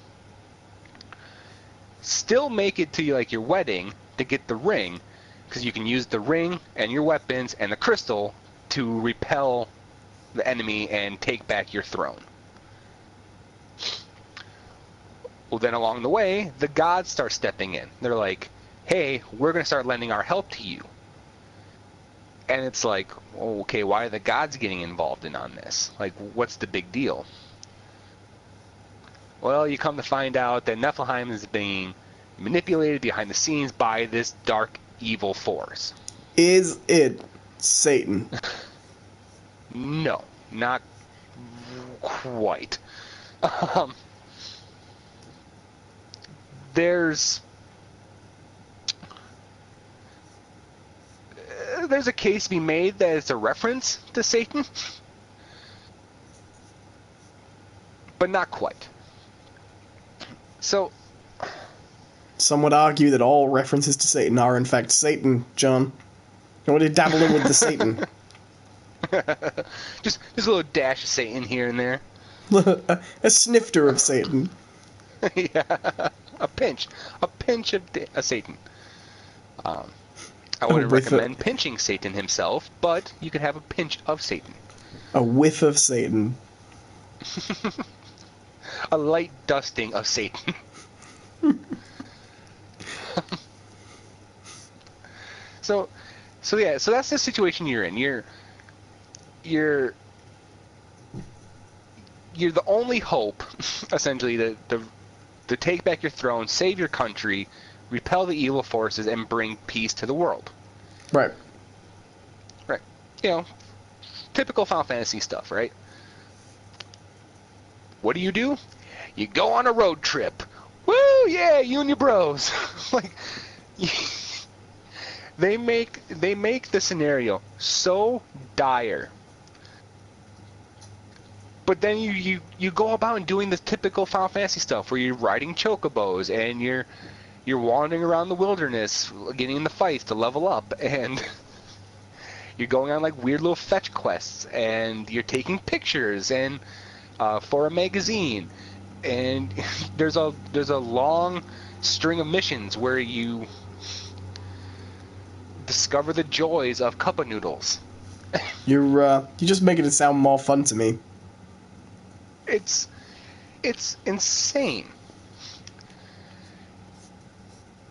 still make it to like your wedding to get the ring, because you can use the ring and your weapons and the crystal to repel the enemy and take back your throne. Well, then along the way, the gods start stepping in. They're like, hey, we're going to start lending our help to you. And it's like, okay, why are the gods getting involved in on this? Like, what's the big deal? Well, you come to find out that Niflheim is being manipulated behind the scenes by this dark, evil force. Is it Satan? No, not quite. There's a case to be made that it's a reference to Satan, but not quite. So, some would argue that all references to Satan are in fact Satan, John. You want to dabble in with the Satan? just a little dash of Satan here and there. A snifter of Satan. Yeah, a pinch of Satan. I wouldn't recommend pinching Satan himself, but you could have a pinch of Satan. A whiff of Satan. A light dusting of Satan. So that's the situation you're in. You're the only hope, essentially, to take back your throne, save your country, repel the evil forces, and bring peace to the world. Right. Right. You know, typical Final Fantasy stuff, right? What do? You go on a road trip. Woo, yeah, you and your bros. Like, they make the scenario so dire. But then you go about and doing the typical Final Fantasy stuff where you're riding chocobos and you're wandering around the wilderness, getting in the fights to level up, and you're going on like weird little fetch quests, and you're taking pictures and for a magazine, and there's a long string of missions where you discover the joys of cup of noodles. You're just making it sound more fun to me. It's insane.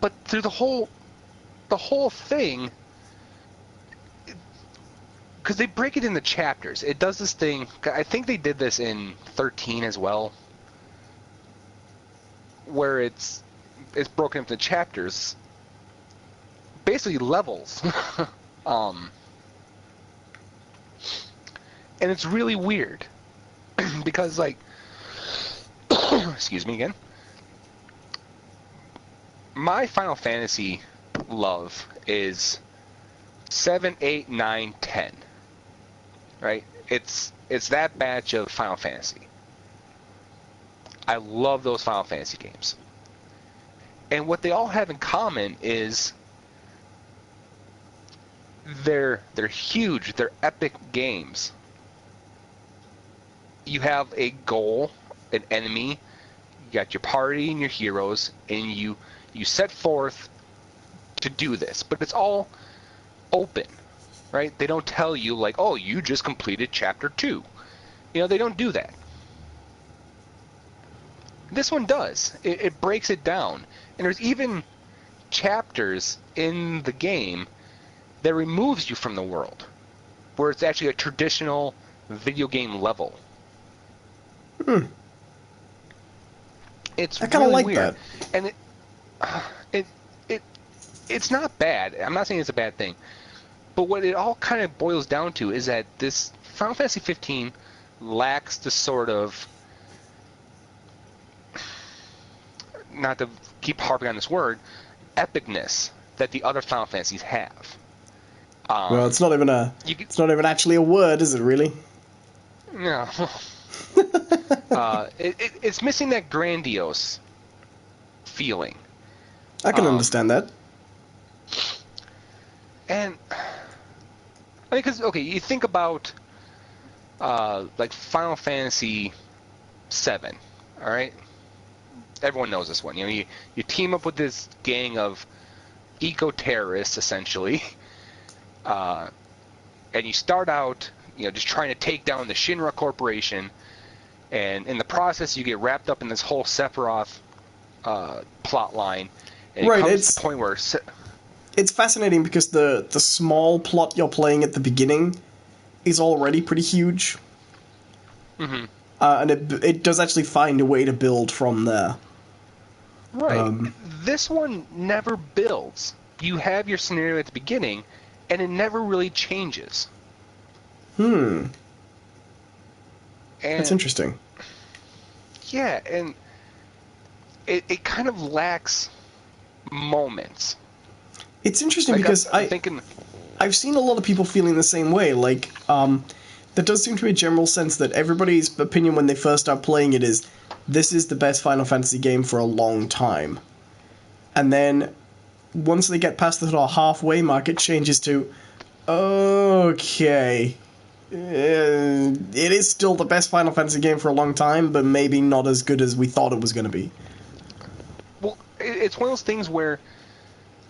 But through the whole thing, because they break it into chapters, it does this thing. I think they did this in 13 as well, where it's broken into chapters, basically levels, and it's really weird because, like, excuse me again. My Final Fantasy love is 7, 8, 9, 10. Right? It's that batch of Final Fantasy. I love those Final Fantasy games. And what they all have in common is they're huge, they're epic games. You have a goal, an enemy, you got your party and your heroes, and you set forth to do this, but it's all open, right? They don't tell you, like, oh, you just completed chapter 2. You know, they don't do that. This one does. It breaks it down. And there's even chapters in the game that removes you from the world, where it's actually a traditional video game level. It's I kind of really like weird. that. And it's not bad. I'm not saying it's a bad thing. But what it all kind of boils down to is that this Final Fantasy 15 lacks the sort of, not to keep harping on this word, epicness that the other Final Fantasies have. Well, it's not even actually a word, is it? Really? No. It's missing that grandiose feeling. I can understand that. And I mean, because okay, you think about like Final Fantasy VII. All right, everyone knows this one. You know, you team up with this gang of eco-terrorists essentially, and you start out, you know, just trying to take down the Shinra Corporation, and in the process, you get wrapped up in this whole Sephiroth plot line, and it Right, comes to the point where it's fascinating because the small plot you're playing at the beginning is already pretty huge. mm-hmm. And it does actually find a way to build from there. Right. This one never builds. You have your scenario at the beginning, and it never really changes. And And that's interesting. yeah, and it kind of lacks moments. It's interesting Like, because I'm thinking, I've seen a lot of people feeling the same way. Like, there does seem to be a general sense that everybody's opinion when they first start playing it is, this is the best Final Fantasy game for a long time. And then, once they get past the sort of halfway mark, it changes to, okay, it is still the best Final Fantasy game for a long time, but maybe not as good as we thought it was going to be. well, it's one of those things where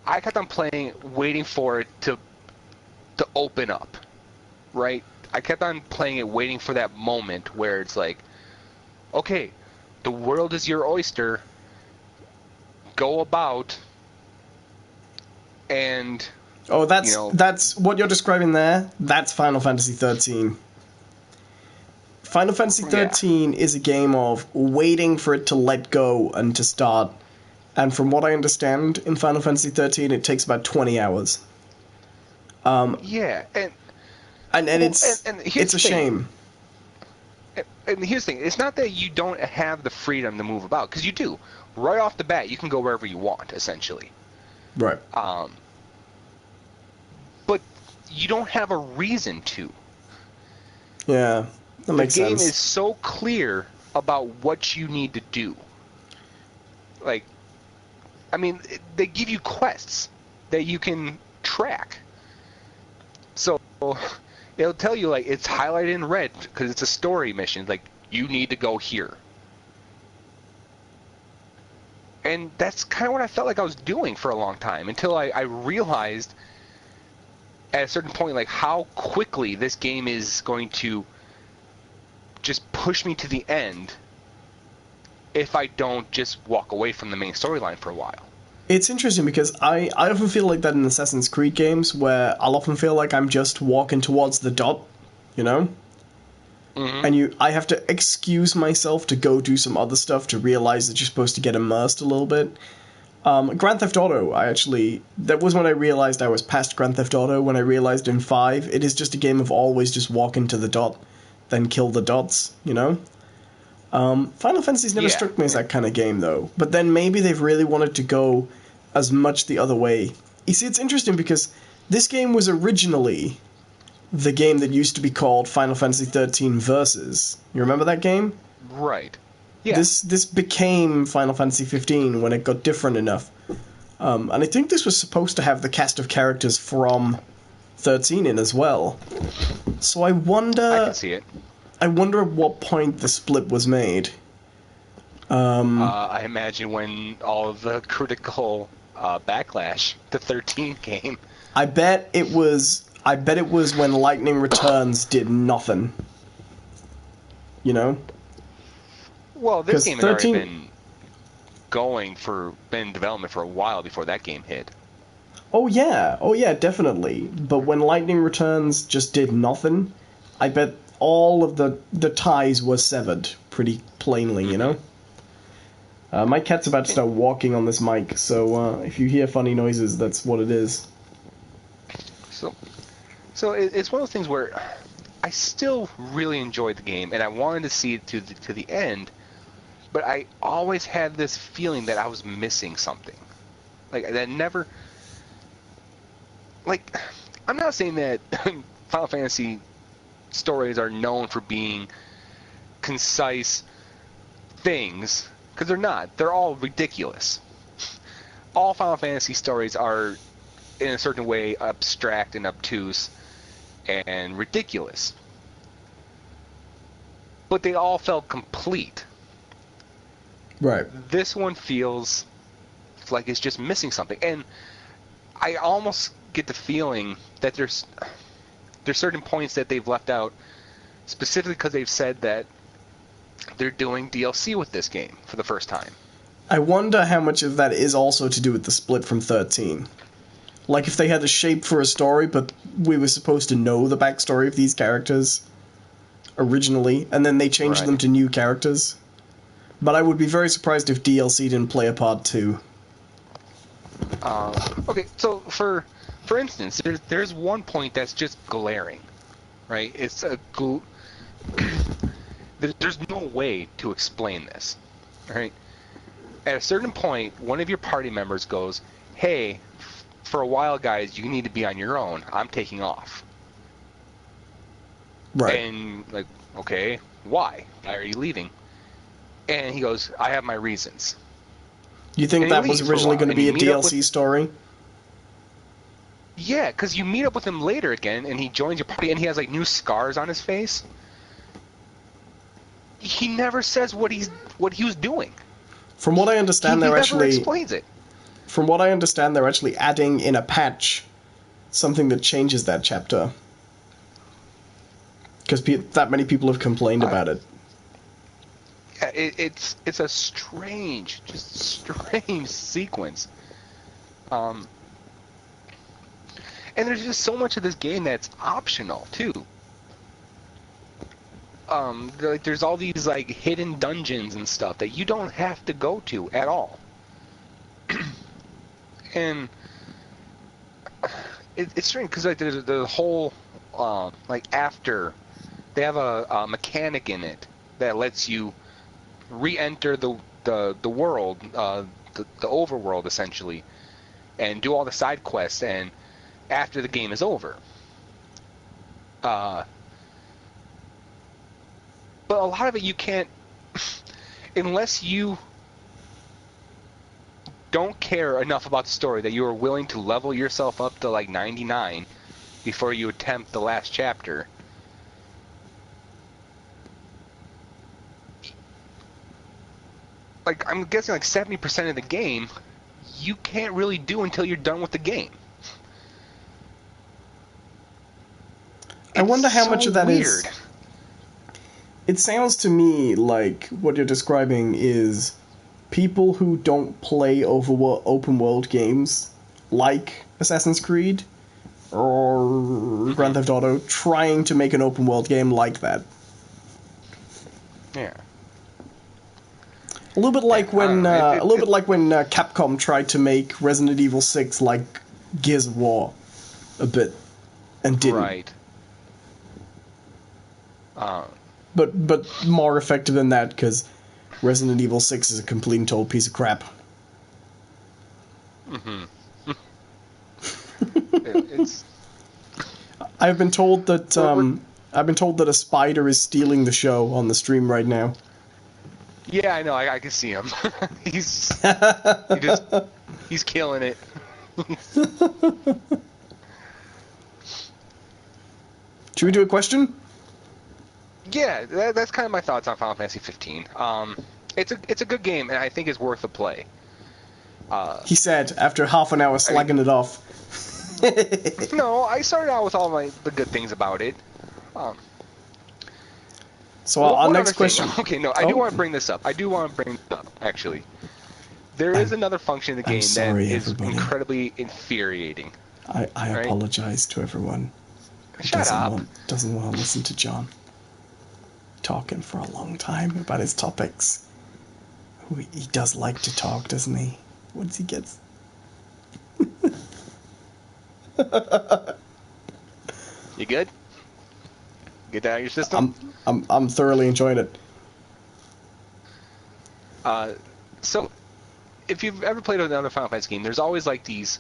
I kept on playing, waiting for it to open up, right? I kept on playing it, waiting for that moment where it's like, okay, the world is your oyster. Go about, and Oh, that's you know, that's what you're describing there. That's Final Fantasy 13. Final Fantasy 13 is a game of waiting for it to let go and to start. And from what I understand, in Final Fantasy 13, it takes about 20 hours. yeah, And it's here's a the thing. shame. And here's the thing: it's not that you don't have the freedom to move about, because you do. Right off the bat, you can go wherever you want, essentially. Right. But you don't have a reason to. Yeah, that makes The game sense. is so clear about what you need to do. Like, I mean, they give you quests that you can track. So it'll tell you, like, it's highlighted in red because it's a story mission. Like, you need to go here. And that's kind of what I felt like I was doing for a long time until I realized at a certain point, like, how quickly this game is going to just push me to the end if I don't just walk away from the main storyline for a while. It's interesting because I often feel like that in Assassin's Creed games, where I'll often feel like I'm just walking towards the dot, you know? Mm-hmm. And I have to excuse myself to go do some other stuff to realize that you're supposed to get immersed a little bit. Grand Theft Auto, that was when I realized I was past Grand Theft Auto, when I realized in 5, it is just a game of always just walking to the dot, then kill the dots, you know? Final Fantasy's never struck me as that kind of game, though. But then maybe they've really wanted to go as much the other way. You see, it's interesting because this game was originally the game that used to be called Final Fantasy 13 Versus. You remember that game? Right. Yeah. This became Final Fantasy 15 when it got different enough. And I think this was supposed to have the cast of characters from 13 in as well. So I wonder... I can see it. I wonder at what point the split was made. I imagine when all of the critical backlash to 13 came. I bet it was when Lightning Returns did nothing. You know? Well, this 'Cause game had 13 already been in development for a while before that game hit. Oh yeah, definitely. But when Lightning Returns just did nothing, I bet all of the ties were severed pretty plainly, you know? My cat's about to start walking on this mic, so if you hear funny noises, that's what it is. So it's one of those things where I still really enjoyed the game, and I wanted to see it to the end, but I always had this feeling that I was missing something. Like, that never... Like, I'm not saying that Final Fantasy stories are known for being concise things, because they're not. They're all ridiculous. All Final Fantasy stories are, in a certain way, abstract and obtuse, and ridiculous. But they all felt complete. Right. This one feels like it's just missing something. And I almost get the feeling that there's certain points that they've left out specifically because they've said that they're doing DLC with this game for the first time. I wonder how much of that is also to do with the split from 13. Like, if they had a shape for a story, but we were supposed to know the backstory of these characters originally, and then they changed them to new characters. But I would be very surprised if DLC didn't play a part too. Okay, so for instance, there's one point that's just glaring, right? It's there's no way to explain this, right? At a certain point, one of your party members goes, "Hey, for a while, guys, you need to be on your own. I'm taking off." Right. And like, okay, why? Why are you leaving? And he goes, "I have my reasons." You think that was originally going to be a DLC story? Yeah, because you meet up with him later again, and he joins your party, and he has like new scars on his face. He never says what he was doing. From what I understand, they're actually explains it. From what I understand, they're actually adding in a patch something that changes that chapter. Because that many people have complained about it. Yeah, it's a strange sequence. And there's just so much of this game that's optional too. There's all these like hidden dungeons and stuff that you don't have to go to at all. And it's strange because like there's the whole like after they have a mechanic in it that lets you re-enter the world, the overworld essentially, and do all the side quests and after the game is over. But a lot of it you can't, unless you don't care enough about the story that you are willing to level yourself up to like 99 before you attempt the last chapter. Like, I'm guessing like 70% of the game you can't really do until you're done with the game. I wonder how much of that weird. is. It sounds to me like what you're describing is people who don't play open world games like Assassin's Creed or Grand Theft Auto trying to make an open world game like that. Yeah. A little bit like when Capcom tried to make Resident Evil 6 like Gears of War a bit and didn't. Right. But more effective than that because Resident Evil 6 is a complete and total piece of crap. Mm-hmm. I've been told that a spider is stealing the show on the stream right now. Yeah, I know. I can see him. he's killing it. Should we do a question? Yeah, that's kind of my thoughts on Final Fantasy 15. It's a good game, and I think it's worth a play. He said after half an hour slagging it off. No, I started out with all the good things about it. So our next question. Okay, no, I do want to bring this up. Actually. There is another function in the game that is incredibly infuriating. I apologize to everyone who doesn't want to listen to John talking for a long time about his topics. He does like to talk, doesn't he? Once he gets... You good? Get that out of your system? I'm thoroughly enjoying it. So, if you've ever played another Final Fantasy game, there's always like these,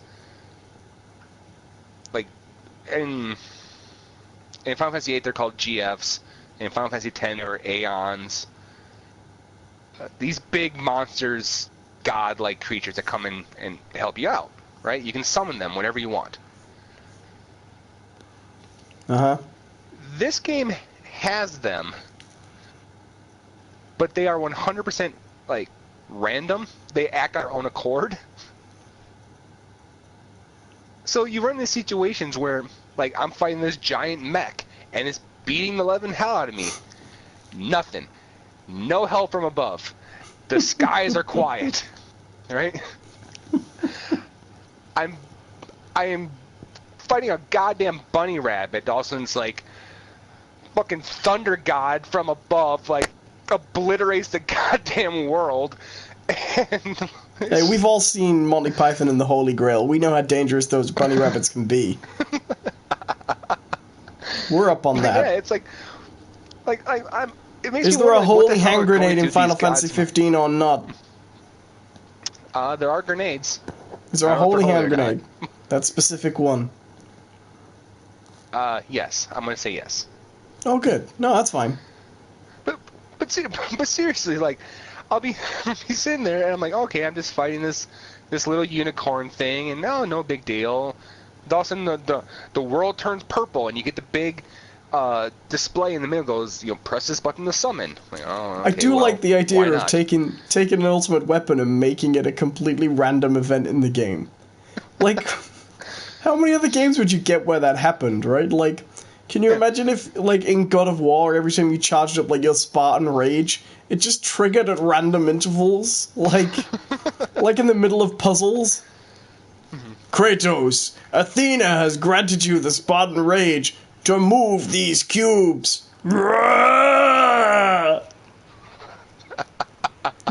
like, in Final Fantasy VIII they're called GFs, in Final Fantasy X they're Aeons. These big monsters, god-like creatures that come in and help you out, right? You can summon them whenever you want. Uh-huh. This game has them, but they are 100% like random. They act on their own accord. So you run into situations where, like, I'm fighting this giant mech, and it's beating the living hell out of me. Nothing. No help from above. The skies are quiet. Right? I am fighting a goddamn bunny rabbit. Dawson's like fucking thunder god from above, like, obliterates the goddamn world. And hey, we've all seen Monty Python and the Holy Grail. We know how dangerous those bunny rabbits can be. We're up on that. Yeah, it's like I'm. It makes Is me there wonder, a like, what holy the hell hand are going grenade in through Final these Fantasy gods' 15 or not? There are grenades. Is there I a don't know if holy they're hand holy or grenade? That specific one. Yes, I'm gonna say yes. Oh, good. No, that's fine. But seriously, like, I'll be sitting there and I'm like, okay, I'm just fighting this little unicorn thing, and no big deal. All of a sudden, the world turns purple, and you get the big display in the middle goes, press this button to summon. Like, oh, okay, I do like the idea of not? taking an ultimate weapon and making it a completely random event in the game. Like, how many other games would you get where that happened, right? Like, can you imagine if, like, in God of War, every time you charged up, like, your Spartan Rage, it just triggered at random intervals? Like in the middle of puzzles? Kratos, Athena has granted you the Spartan Rage to move these cubes. He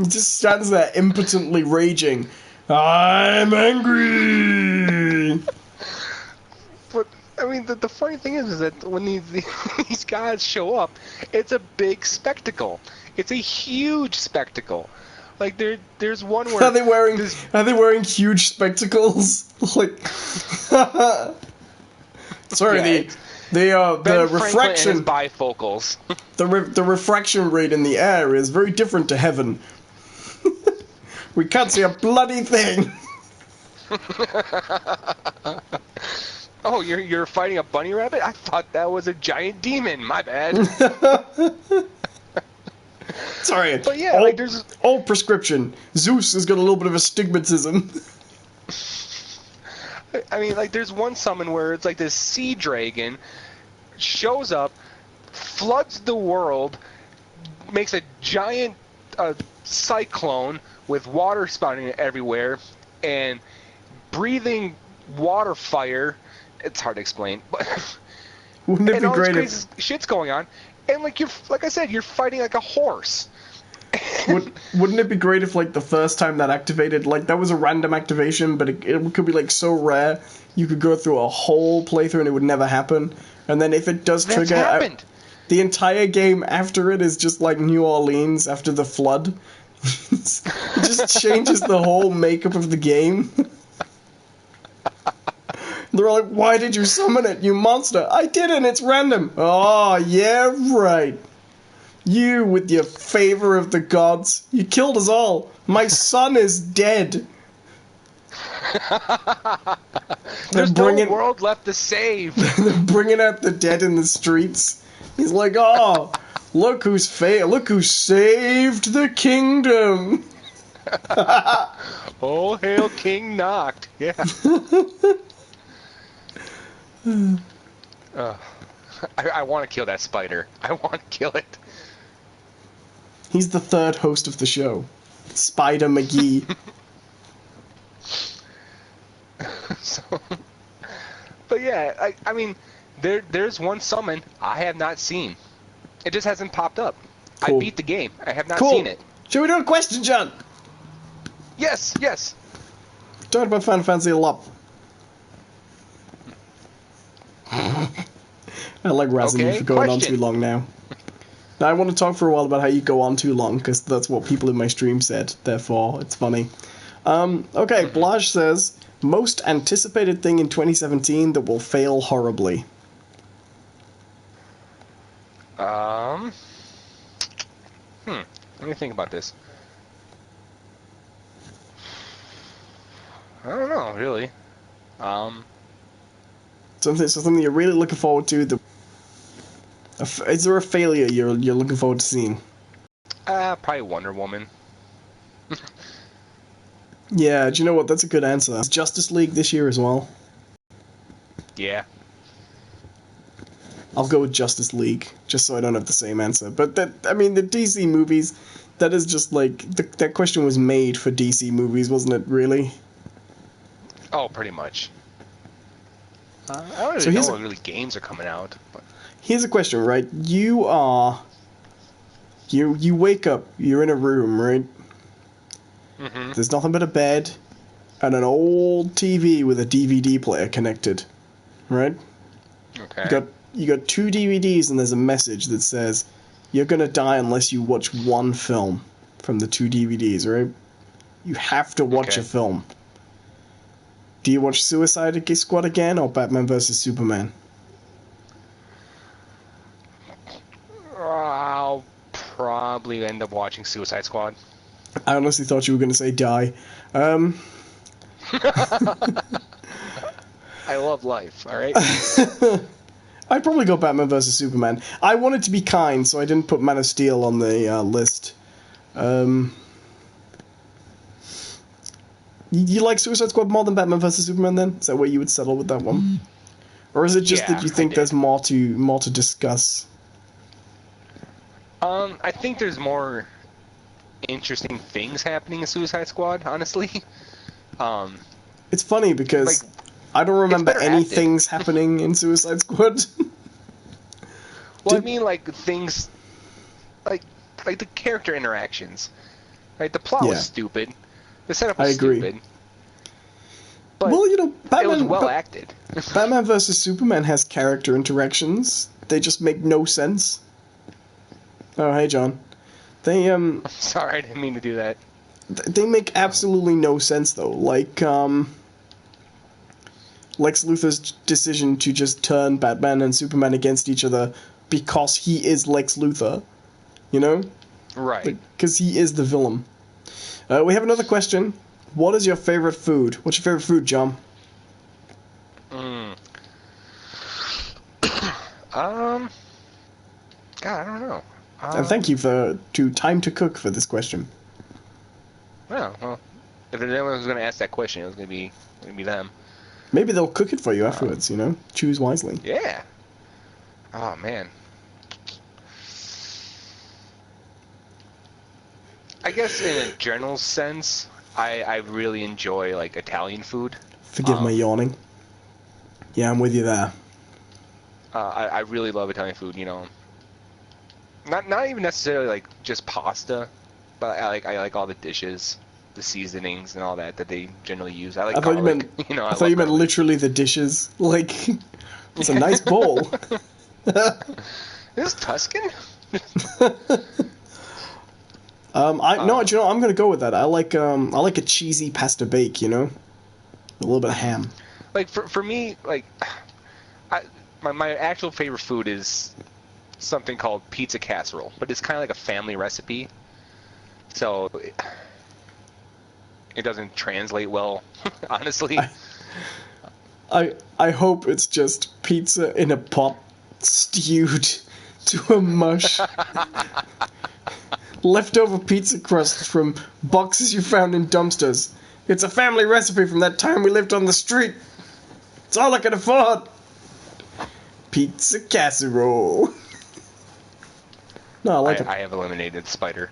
just stands there impotently raging. I'm angry! But I mean, the funny thing is that when these guys show up, it's a big spectacle. It's a huge spectacle. Like, there's one where Are they wearing huge spectacles? Like, sorry, yeah, the refraction and his bifocals. the refraction rate in the air is very different to heaven. We can't see a bloody thing. Oh, you're fighting a bunny rabbit? I thought that was a giant demon. My bad. Sorry, but yeah, there's old prescription. Zeus has got a little bit of astigmatism. I mean, like, there's one summon where it's like this sea dragon shows up, floods the world, makes a giant cyclone with water spouting everywhere, and breathing water fire. It's hard to explain, but Wouldn't it and be all great this crazy shit's going on, and like I said, you're fighting like a horse. Wouldn't it be great if, like, the first time that activated, like, that was a random activation, but it could be, like, so rare you could go through a whole playthrough and it would never happen. And then if it does That's trigger, happened. The entire game after it is just like New Orleans after the flood. It just changes the whole makeup of the game. They're like, why did you summon it, you monster? I didn't, it's random. Oh, yeah, right. You with your favor of the gods. You killed us all. My son is dead. There's no world left to save. They're bringing out the dead in the streets. He's like, oh, look who saved the kingdom. Oh, hail King Noct. Yeah. I want to kill that spider. I want to kill it. He's the third host of the show. Spider McGee. But yeah, I mean, there's one summon I have not seen. It just hasn't popped up. Cool. I beat the game. I have not Cool. seen it. Should we do a question, John? Yes. Talked about Final Fantasy a lot. I like razzing you for going on too long now. Now, I want to talk for a while about how you go on too long, because that's what people in my stream said, therefore it's funny. Okay, Blage says, most anticipated thing in 2017 that will fail horribly. Let me think about this. I don't know, really. Something you're really looking forward to, Is there a failure you're looking forward to seeing? Probably Wonder Woman. Yeah, do you know what? That's a good answer. Is Justice League this year as well? Yeah. I'll go with Justice League, just so I don't have the same answer. But the DC movies, that is just like, that question was made for DC movies, wasn't it, really? Oh, pretty much. I don't So even know what really games are coming out. But... Here's a question, right? You wake up, you're in a room, right? Mm-hmm. There's nothing but a bed and an old TV with a DVD player connected, right? Okay. You got 2 DVDs and there's a message that says, you're gonna die unless you watch one film from the 2 DVDs, right? You have to watch a film. Do you watch Suicide Squad again or Batman vs. Superman? I'll probably end up watching Suicide Squad. I honestly thought you were going to say die. I love life, alright? I'd probably go Batman vs. Superman. I wanted to be kind, so I didn't put Man of Steel on the list. You like Suicide Squad more than Batman vs. Superman, then? Is that where you would settle with that one? Or is it just that you think there's more to discuss? I think there's more interesting things happening in Suicide Squad, honestly. It's funny because I don't remember any things happening in Suicide Squad. Well, I mean, like, things... Like the character interactions. Right? The plot was stupid. The setup was stupid. But well, Batman... It was well acted. Batman vs. Superman has character interactions. They just make no sense. Oh, hey, John. They, Sorry, I didn't mean to do that. They make absolutely no sense, though. Like, Lex Luthor's decision to just turn Batman and Superman against each other because he is Lex Luthor. You know? Right. Because he is the villain. We have another question. What is your favorite food? What's your favorite food, John? God, I don't know. And thank you to Time to Cook for this question. Well, if there's anyone who's going to ask that question, it was going to be them. Maybe they'll cook it for you afterwards, Choose wisely. Yeah. Oh, man. I guess in a general sense, I really enjoy, like, Italian food. Forgive my yawning. Yeah, I'm with you there. I really love Italian food, Not even necessarily, like, just pasta, but I like all the dishes, the seasonings, and all that they generally use. I like garlic. I thought you meant literally the dishes. Like, it's a nice bowl. Is this Tuscan? No, I'm gonna go with that. I like a cheesy pasta bake, a little bit of ham. Like for me, like, my actual favorite food is something called pizza casserole, but it's kind of like a family recipe, so it doesn't translate well, honestly. I hope it's just pizza in a pot stewed to a mush. Leftover pizza crusts from boxes you found in dumpsters. It's a family recipe from that time we lived on the street. It's all I can afford. Pizza casserole. No, I like it. I have eliminated spider.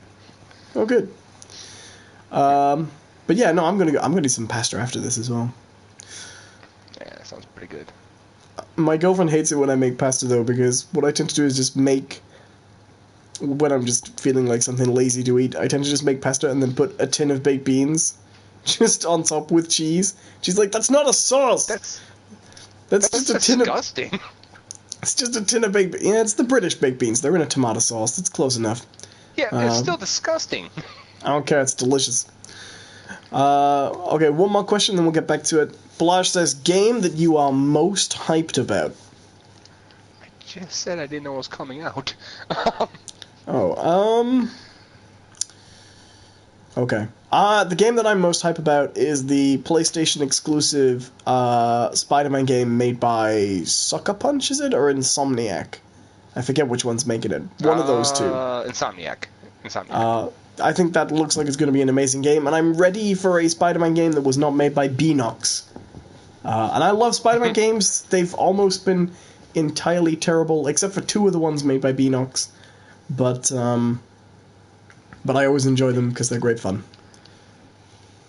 Oh, good. But yeah, no, I'm gonna do some pasta after this as well. Yeah, that sounds pretty good. My girlfriend hates it when I make pasta though, because what I tend to do is just make, when I'm just feeling like something lazy to eat, I tend to just make pasta and then put a tin of baked beans just on top with cheese. She's like, that's not a sauce. That's just a tin disgusting. It's just a tin of baked beans. Yeah, it's the British baked beans. They're in a tomato sauce. It's close enough. Yeah, it's still disgusting. I don't care. It's delicious. Okay, one more question, then we'll get back to it. Blanche says, game that you are most hyped about. I just said I didn't know it was coming out. Okay. The game that I'm most hyped about is the PlayStation exclusive Spider-Man game made by Sucker Punch, is it? Or Insomniac? I forget which one's making it. One of those two. Insomniac. I think that looks like it's going to be an amazing game, and I'm ready for a Spider-Man game that was not made by Beanox. And I love Spider-Man games. They've almost been entirely terrible, except for two of the ones made by Beanox. But I always enjoy them because they're great fun.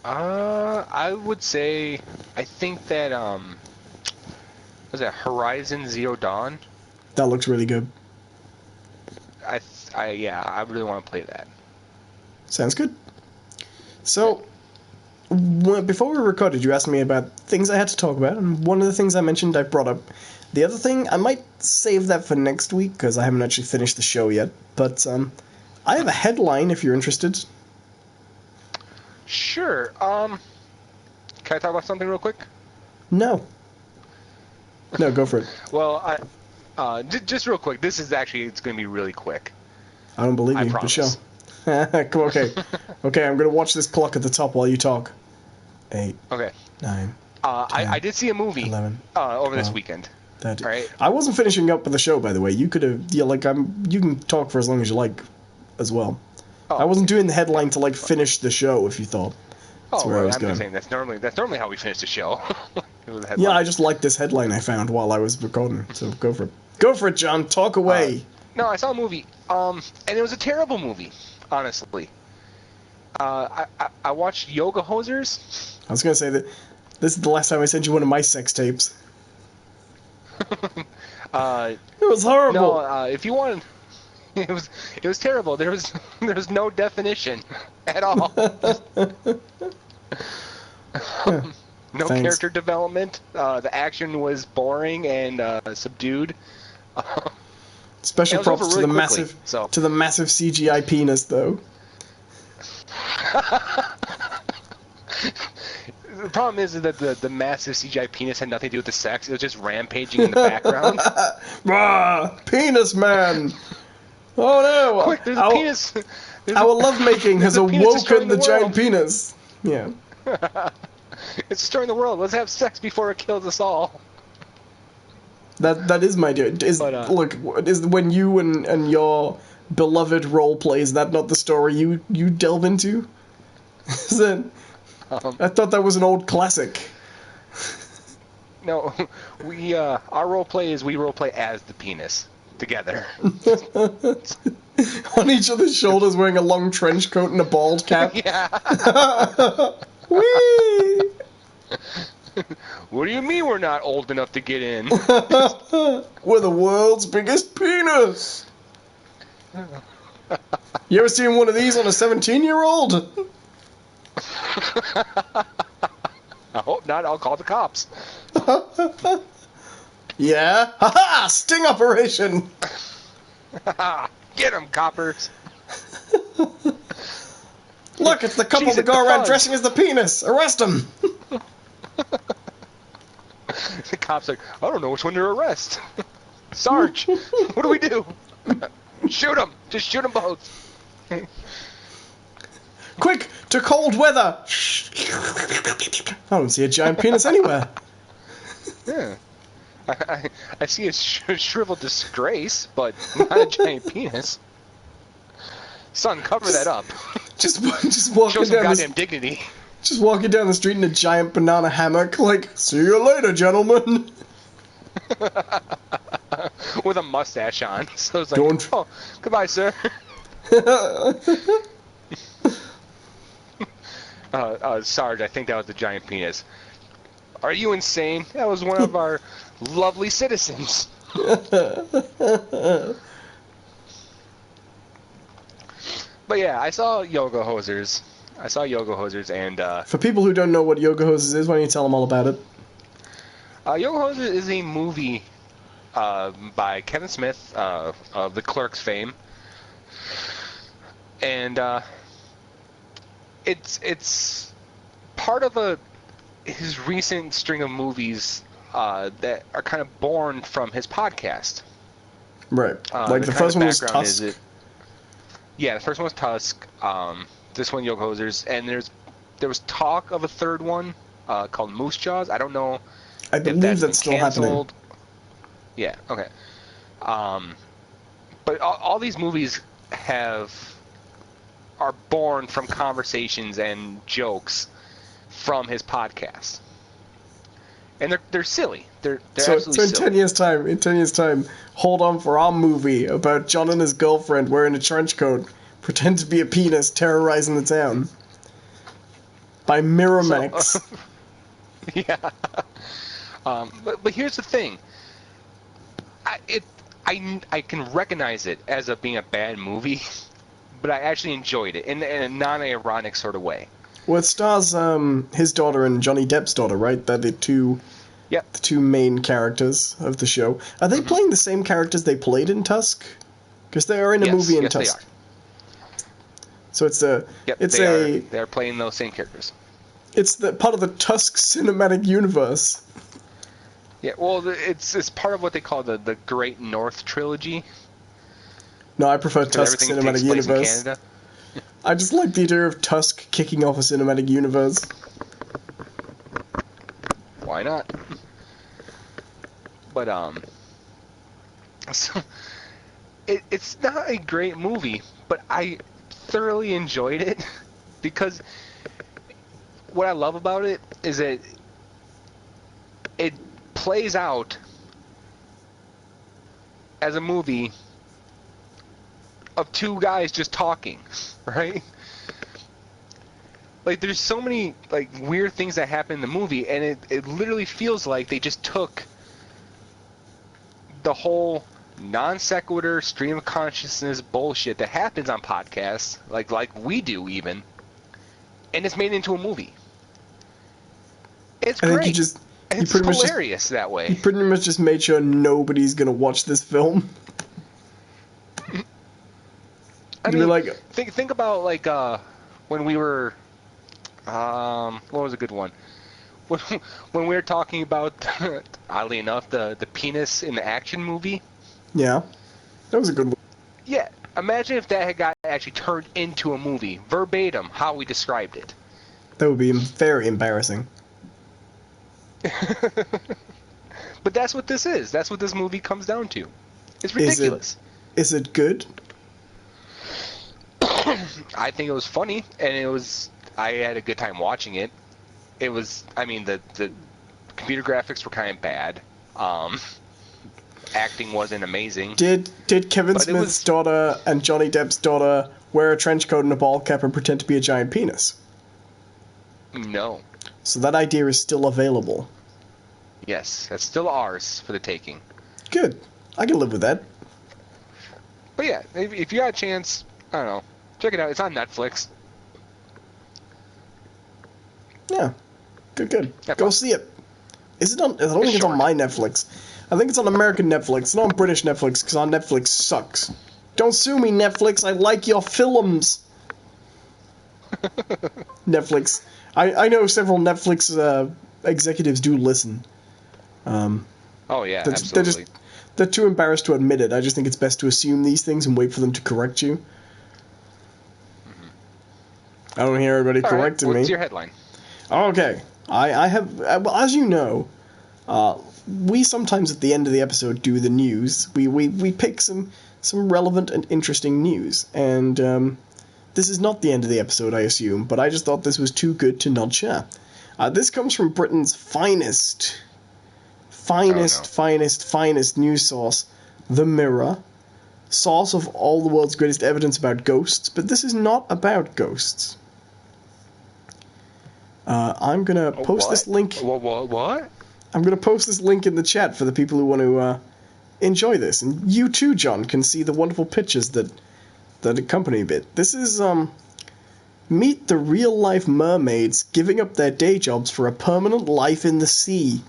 I would say, I think that, was that Horizon Zero Dawn? That looks really good. I really want to play that. Sounds good. So, before we recorded, you asked me about things I had to talk about, and one of the things I mentioned I brought up. The other thing, I might save that for next week, because I haven't actually finished the show yet, but I have a headline if you're interested. Sure. Can I talk about something real quick? No, go for it. Well, just real quick, it's going to be really quick. I don't believe you, I promise. but sure. Okay, I'm going to watch this clock at the top while you talk. 8, okay. 9, 10, I did see a movie 11, over 12, this weekend. 13. All right. I wasn't finishing up with the show, by the way. You could have, you can talk for as long as you like, as well. Oh, I wasn't doing the headline to finish the show. If you thought that's where I was going. Just saying that's normally how we finish the show. Yeah, I just liked this headline I found while I was recording. So go for it. Go for it, John. Talk away. No, I saw a movie, and it was a terrible movie, honestly. I watched Yoga Hosers. I was going to say that this is the last time I sent you one of my sex tapes. It was horrible. No, if you wanted, it was terrible. There was no definition at all. No Thanks. character development. The action was boring and subdued. Special props really to the quickly, to the massive CGI penis, though. The problem is that the massive CGI penis had nothing to do with the sex. It was just rampaging in the background. Penis man! Oh no! Quick, there's a penis. Our lovemaking has awoken the the giant world. penis. Yeah. It's destroying the world. Let's have sex before it kills us all. That is my dear. Look, is when you and your beloved role play, is that not the story you delve into? Is it? I thought that was an old classic. No, we our role play is we role play as the penis together. On each other's shoulders, wearing a long trench coat and a bald cap. Yeah. Whee! What do you mean we're not old enough to get in? We're the world's biggest penis. You ever seen one of these on a 17-year-old? I hope not. I'll call the cops. Yeah? Ha-ha! Sting operation! Get him, coppers. Look, it's the couple that go around dressing as the penis. Arrest them! The cop's like, I don't know which one to arrest. Sarge, what do we do? Shoot them. Just shoot them both. Quick, to cold weather! I don't see a giant penis anywhere. Yeah. I see a shriveled disgrace, but not a giant penis. Son, cover that up. Just walking Show some down goddamn dignity. Just walking down the street in a giant banana hammock, like, see you later, gentlemen. With a mustache on. So it's like, oh, goodbye, sir. Sarge, I think that was the giant penis. Are you insane? That was one of our lovely citizens. But yeah, I saw Yoga Hosers. And for people who don't know what Yoga Hosers is, why don't you tell them all about it? Yoga Hosers is a movie by Kevin Smith of the Clerks fame, and it's part of his recent string of movies that are kind of born from his podcast. Right, like the first one was Tusk. Yeah, the first one was Tusk. This one, Yoga Hosers, and there was talk of a third one called Moose Jaws. I don't know. I believe that's still canceled. happening. Yeah. Okay. But all these movies are born from conversations and jokes from his podcast. And they're silly. They're absolutely so in silly. 10 years time, hold on for our movie about John and his girlfriend wearing a trench coat, pretend to be a penis, terrorizing the town. By Miramax. Yeah. But here's the thing. I can recognize it as being a bad movie, but I actually enjoyed it in a non-ironic sort of way. Well, it stars his daughter and Johnny Depp's daughter, right? They're the two main characters of the show. Are they playing the same characters they played in Tusk? Because they are in a movie in Tusk. They are. So it's they are playing those same characters. It's part of the Tusk cinematic universe. Yeah, well, it's part of what they call the Great North trilogy. No, I prefer Tusk cinematic universe. I just like the idea of Tusk kicking off a cinematic universe. Why not? But so it's not a great movie, but I thoroughly enjoyed it because what I love about it is that it plays out as a movie of two guys just talking, right? Like, there's so many like weird things that happen in the movie, and it literally feels like they just took the whole non sequitur stream of consciousness bullshit that happens on podcasts, like we do even, and it's made into a movie. It's great. It's hilarious that way. You pretty much just made sure nobody's gonna watch this film. I mean, like, think about like when we were, what was a good one? When we were talking about, oddly enough, the penis in the action movie. Yeah, that was a good one. Yeah, imagine if that had got actually turned into a movie, verbatim, how we described it. That would be very embarrassing. But that's what this is. That's what this movie comes down to. It's ridiculous. Is it good? I think it was funny, and I had a good time watching it. It was, I mean, the computer graphics were kind of bad. Acting wasn't amazing. Did Kevin Smith's daughter and Johnny Depp's daughter wear a trench coat and a ball cap and pretend to be a giant penis? No. So that idea is still available. Yes, that's still ours for the taking. Good. I can live with that. But yeah, if you got a chance, I don't know, check it out. It's on Netflix. Yeah. Good. Go see it. Is it on... I don't think it's on my Netflix. I think it's on American Netflix. It's not on British Netflix, because our Netflix sucks. Don't sue me, Netflix. I like your films. Netflix. I know several Netflix executives do listen. Oh, yeah, absolutely. They're too embarrassed to admit it. I just think it's best to assume these things and wait for them to correct you. I don't hear everybody correcting me. What's your headline? Okay. I have... Well, as you know, we sometimes at the end of the episode do the news. We pick some relevant and interesting news. And this is not the end of the episode, I assume, but I just thought this was too good to not share. This comes from Britain's finest news source, The Mirror. Source of all the world's greatest evidence about ghosts, but this is not about ghosts. I'm gonna post this link. What? I'm gonna post this link in the chat for the people who want to enjoy this, and you too, John, can see the wonderful pictures that accompany it. This is meet the real-life mermaids giving up their day jobs for a permanent life in the sea.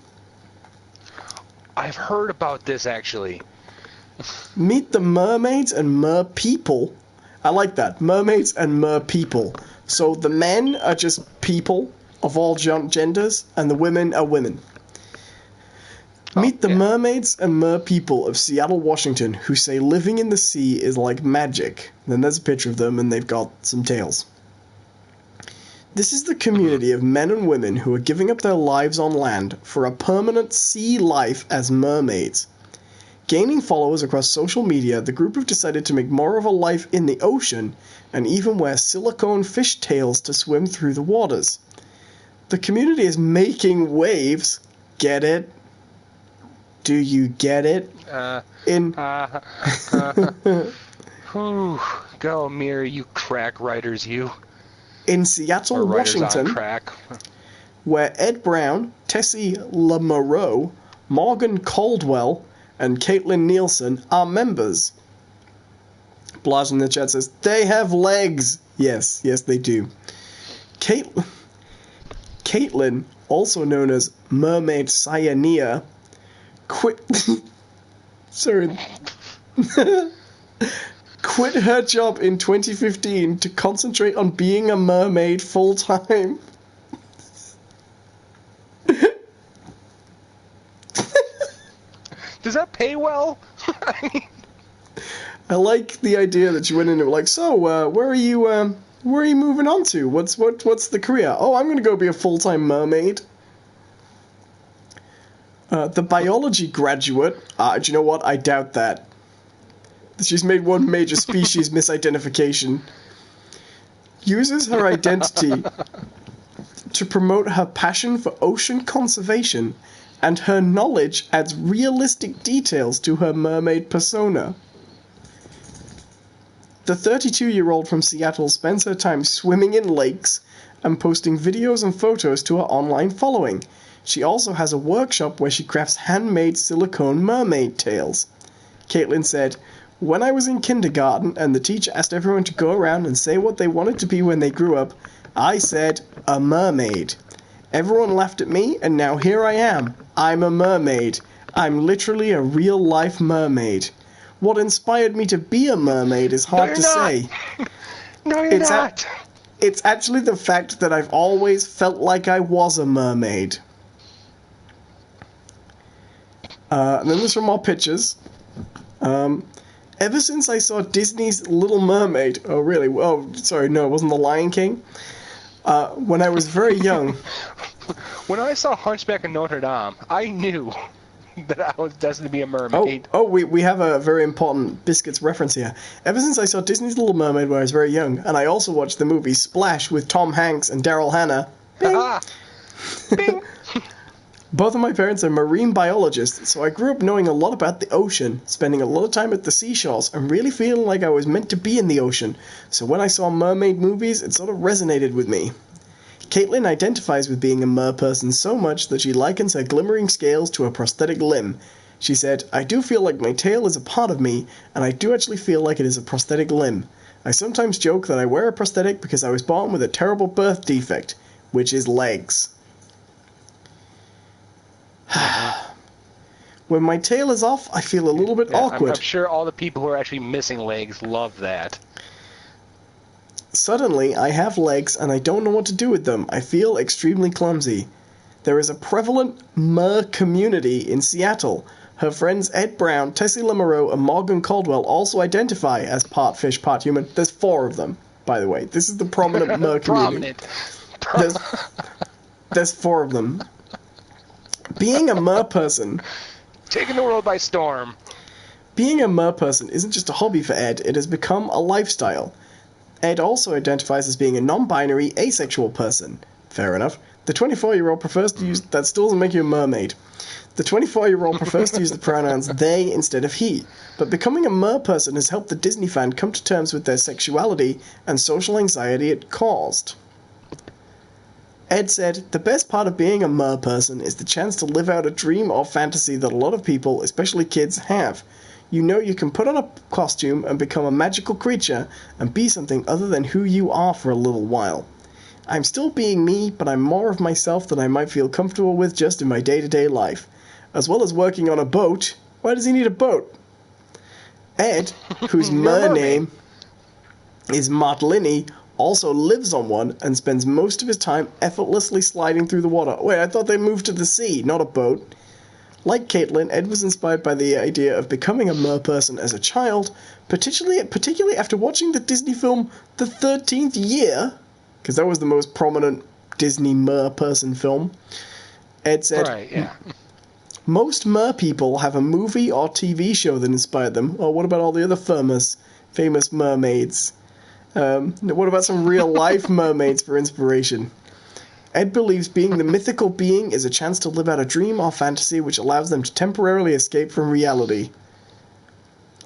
I've heard about this actually. Meet the mermaids and mer-people. I like that. Mermaids and mer-people. So the men are just people of all genders, and the women are women. Meet the mermaids and mer-people of Seattle, Washington, who say living in the sea is like magic. Then there's a picture of them, and they've got some tails. This is the community of men and women who are giving up their lives on land for a permanent sea life as mermaids. Gaining followers across social media, the group have decided to make more of a life in the ocean and even wear silicone fish tails to swim through the waters. The community is making waves. Get it? Do you get it? Go, Mirror, you crack writers, you. In Seattle, Or writers Washington, on crack. where Ed Brown, Tessie Lamoureux, Morgan Caldwell, and Caitlin Nielsen are members. Blaz in the chat says, they have legs. Yes, they do. Caitlin, also known as Mermaid Cyanea, quit her job in 2015 to concentrate on being a mermaid full-time. Does that pay well? I like the idea that you went into it like, so, where are you moving on to? What's the career? Oh, I'm gonna go be a full-time mermaid. The biology graduate, do you know what? I doubt that. She's made one major species misidentification. Uses her identity to promote her passion for ocean conservation, and her knowledge adds realistic details to her mermaid persona. The 32-year-old from Seattle spends her time swimming in lakes and posting videos and photos to her online following. She also has a workshop where she crafts handmade silicone mermaid tails. Caitlin said, when I was in kindergarten and the teacher asked everyone to go around and say what they wanted to be when they grew up, I said, a mermaid. Everyone laughed at me, and now here I am. I'm a mermaid. I'm literally a real-life mermaid. What inspired me to be a mermaid is hard to say. No, you're not. It's actually the fact that I've always felt like I was a mermaid. And then there's some more pictures. Ever since I saw Disney's Little Mermaid... Oh, really? Oh, sorry, no, it wasn't The Lion King. When I was very young... When I saw Hunchback of Notre Dame, I knew that I was destined to be a mermaid. We have a very important Biscuits reference here. Ever since I saw Disney's Little Mermaid when I was very young, and I also watched the movie Splash with Tom Hanks and Daryl Hannah. Bing! Bing! Both of my parents are marine biologists, so I grew up knowing a lot about the ocean, spending a lot of time at the seashores, and really feeling like I was meant to be in the ocean. So when I saw mermaid movies, it sort of resonated with me. Caitlin identifies with being a merperson so much that she likens her glimmering scales to a prosthetic limb. She said, I do feel like my tail is a part of me, and I do actually feel like it is a prosthetic limb. I sometimes joke that I wear a prosthetic because I was born with a terrible birth defect, which is legs. When my tail is off, I feel a little bit awkward. I'm sure all the people who are actually missing legs love that. Suddenly, I have legs and I don't know what to do with them. I feel extremely clumsy. There is a prevalent mer community in Seattle. Her friends Ed Brown, Tessie Lamoureux, and Morgan Caldwell also identify as part fish, part human. There's 4 of them, by the way. This is the prominent mer community. There's 4 of them. Being a merperson... Taking the world by storm. Being a merperson isn't just a hobby for Ed, it has become a lifestyle. Ed also identifies as being a non-binary, asexual person. Fair enough. The 24-year-old prefers to use... That still doesn't make you a mermaid. The 24-year-old prefers to use the pronouns they instead of he. But becoming a merperson has helped the Disney fan come to terms with their sexuality and social anxiety it caused. Ed said, the best part of being a merperson is the chance to live out a dream or fantasy that a lot of people, especially kids, have. You know you can put on a costume and become a magical creature and be something other than who you are for a little while. I'm still being me, but I'm more of myself than I might feel comfortable with just in my day-to-day life. As well as working on a boat. Why does he need a boat? Ed, whose mer name is Martlini, also lives on one and spends most of his time effortlessly sliding through the water. Wait, I thought they moved to the sea, not a boat. Like Caitlin, Ed was inspired by the idea of becoming a merperson as a child, particularly after watching the Disney film The 13th Year, because that was the most prominent Disney merperson film. Ed said, right, yeah. Most mer people have a movie or TV show that inspired them. Or what about all the other famous mermaids? What about some real-life mermaids for inspiration? Ed believes being the mythical being is a chance to live out a dream or fantasy which allows them to temporarily escape from reality.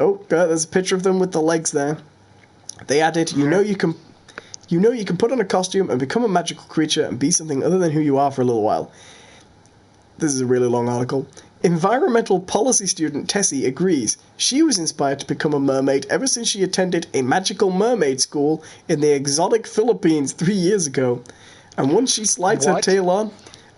Oh, there's a picture of them with the legs there. They added, you know you can put on a costume and become a magical creature and be something other than who you are for a little while. This is a really long article. Environmental policy student Tessie agrees. She was inspired to become a mermaid ever since she attended a magical mermaid school in the exotic Philippines 3 years ago. And once she slides her tail on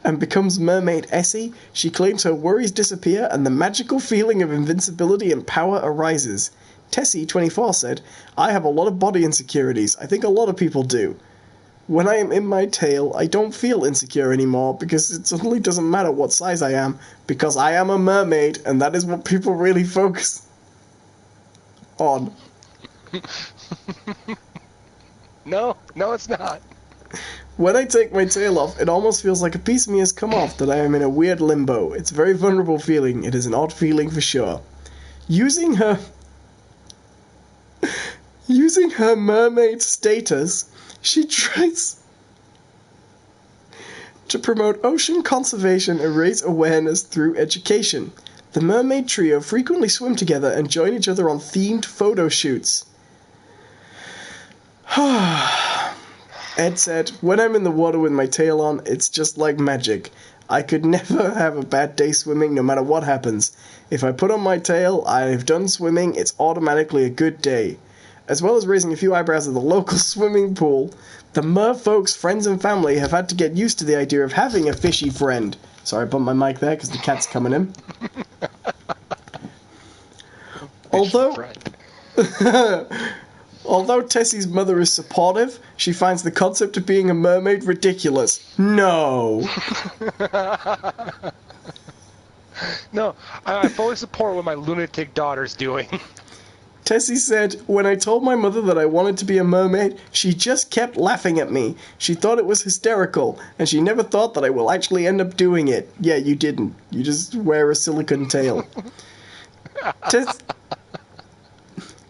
and becomes Mermaid Essie, she claims her worries disappear and the magical feeling of invincibility and power arises. Tessie, 24, said, I have a lot of body insecurities. I think a lot of people do. When I am in my tail, I don't feel insecure anymore because it suddenly doesn't matter what size I am because I am a mermaid and that is what people really focus on. No, it's not. When I take my tail off, it almost feels like a piece of me has come off, that I am in a weird limbo. It's a very vulnerable feeling. It is an odd feeling for sure. Using her mermaid status, she tries to promote ocean conservation and raise awareness through education. The mermaid trio frequently swim together and join each other on themed photo shoots. Ed said, when I'm in the water with my tail on, it's just like magic. I could never have a bad day swimming no matter what happens. If I put on my tail, I've done swimming, it's automatically a good day. As well as raising a few eyebrows at the local swimming pool, the mer folks' friends and family have had to get used to the idea of having a fishy friend. Sorry, I bumped my mic there because the cat's coming in. Although Tessie's mother is supportive, she finds the concept of being a mermaid ridiculous. No. No, I fully support what my lunatic daughter's doing. Tessie said, when I told my mother that I wanted to be a mermaid, she just kept laughing at me. She thought it was hysterical, and she never thought that I will actually end up doing it. Yeah, you didn't. You just wear a silicone tail.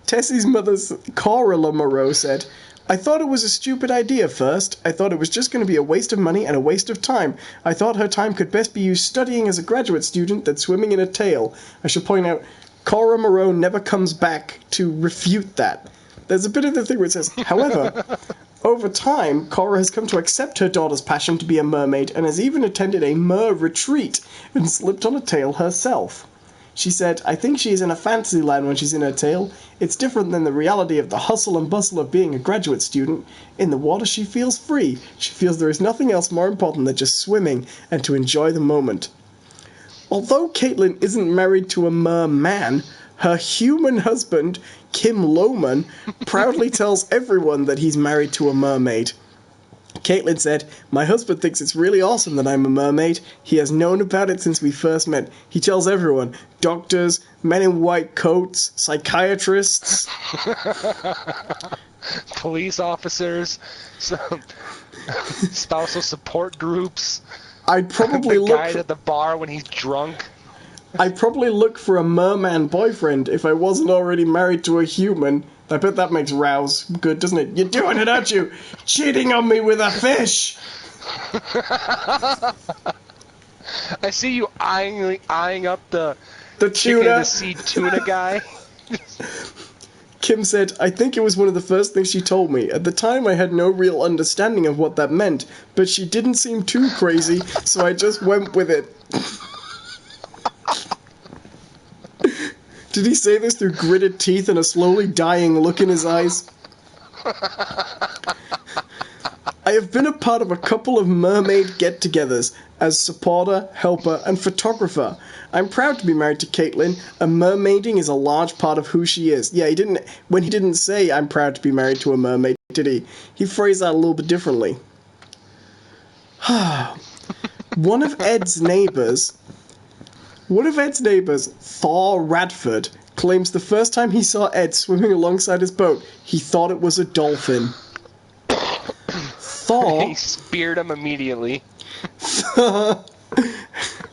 Tessie's mother, Cora Lamoreau, said, I thought it was a stupid idea first. I thought it was just going to be a waste of money and a waste of time. I thought her time could best be used studying as a graduate student than swimming in a tail. I should point out, Cora Moreau never comes back to refute that. There's a bit of the thing where it says, however, over time, Cora has come to accept her daughter's passion to be a mermaid and has even attended a mer retreat and slipped on a tail herself. She said, I think she is in a fantasy land when she's in her tail. It's different than the reality of the hustle and bustle of being a graduate student. In the water, she feels free. She feels there is nothing else more important than just swimming and to enjoy the moment. Although Caitlin isn't married to a merman, her human husband, Kim Lohman, proudly tells everyone that he's married to a mermaid. Caitlin said, my husband thinks it's really awesome that I'm a mermaid. He has known about it since we first met. He tells everyone, doctors, men in white coats, psychiatrists, police officers, some spousal support groups. I'd probably the guy at the bar when he's drunk. I'd probably look for a merman boyfriend if I wasn't already married to a human. I bet that makes Rouse good, doesn't it? You're doing it, aren't you? Cheating on me with a fish! I see you eyeing up the tuna. Chicken to sea tuna guy. Kim said, I think it was one of the first things she told me. At the time, I had no real understanding of what that meant, but she didn't seem too crazy, so I just went with it. Did he say this through gritted teeth and a slowly dying look in his eyes? I have been a part of a couple of mermaid get-togethers as supporter, helper, and photographer. I'm proud to be married to Caitlin, and mermaiding is a large part of who she is. Yeah, he didn't say I'm proud to be married to a mermaid, did he? He phrased that a little bit differently. One of Ed's neighbours, Thor Radford, claims the first time he saw Ed swimming alongside his boat, he thought it was a dolphin. Thor... He speared him immediately.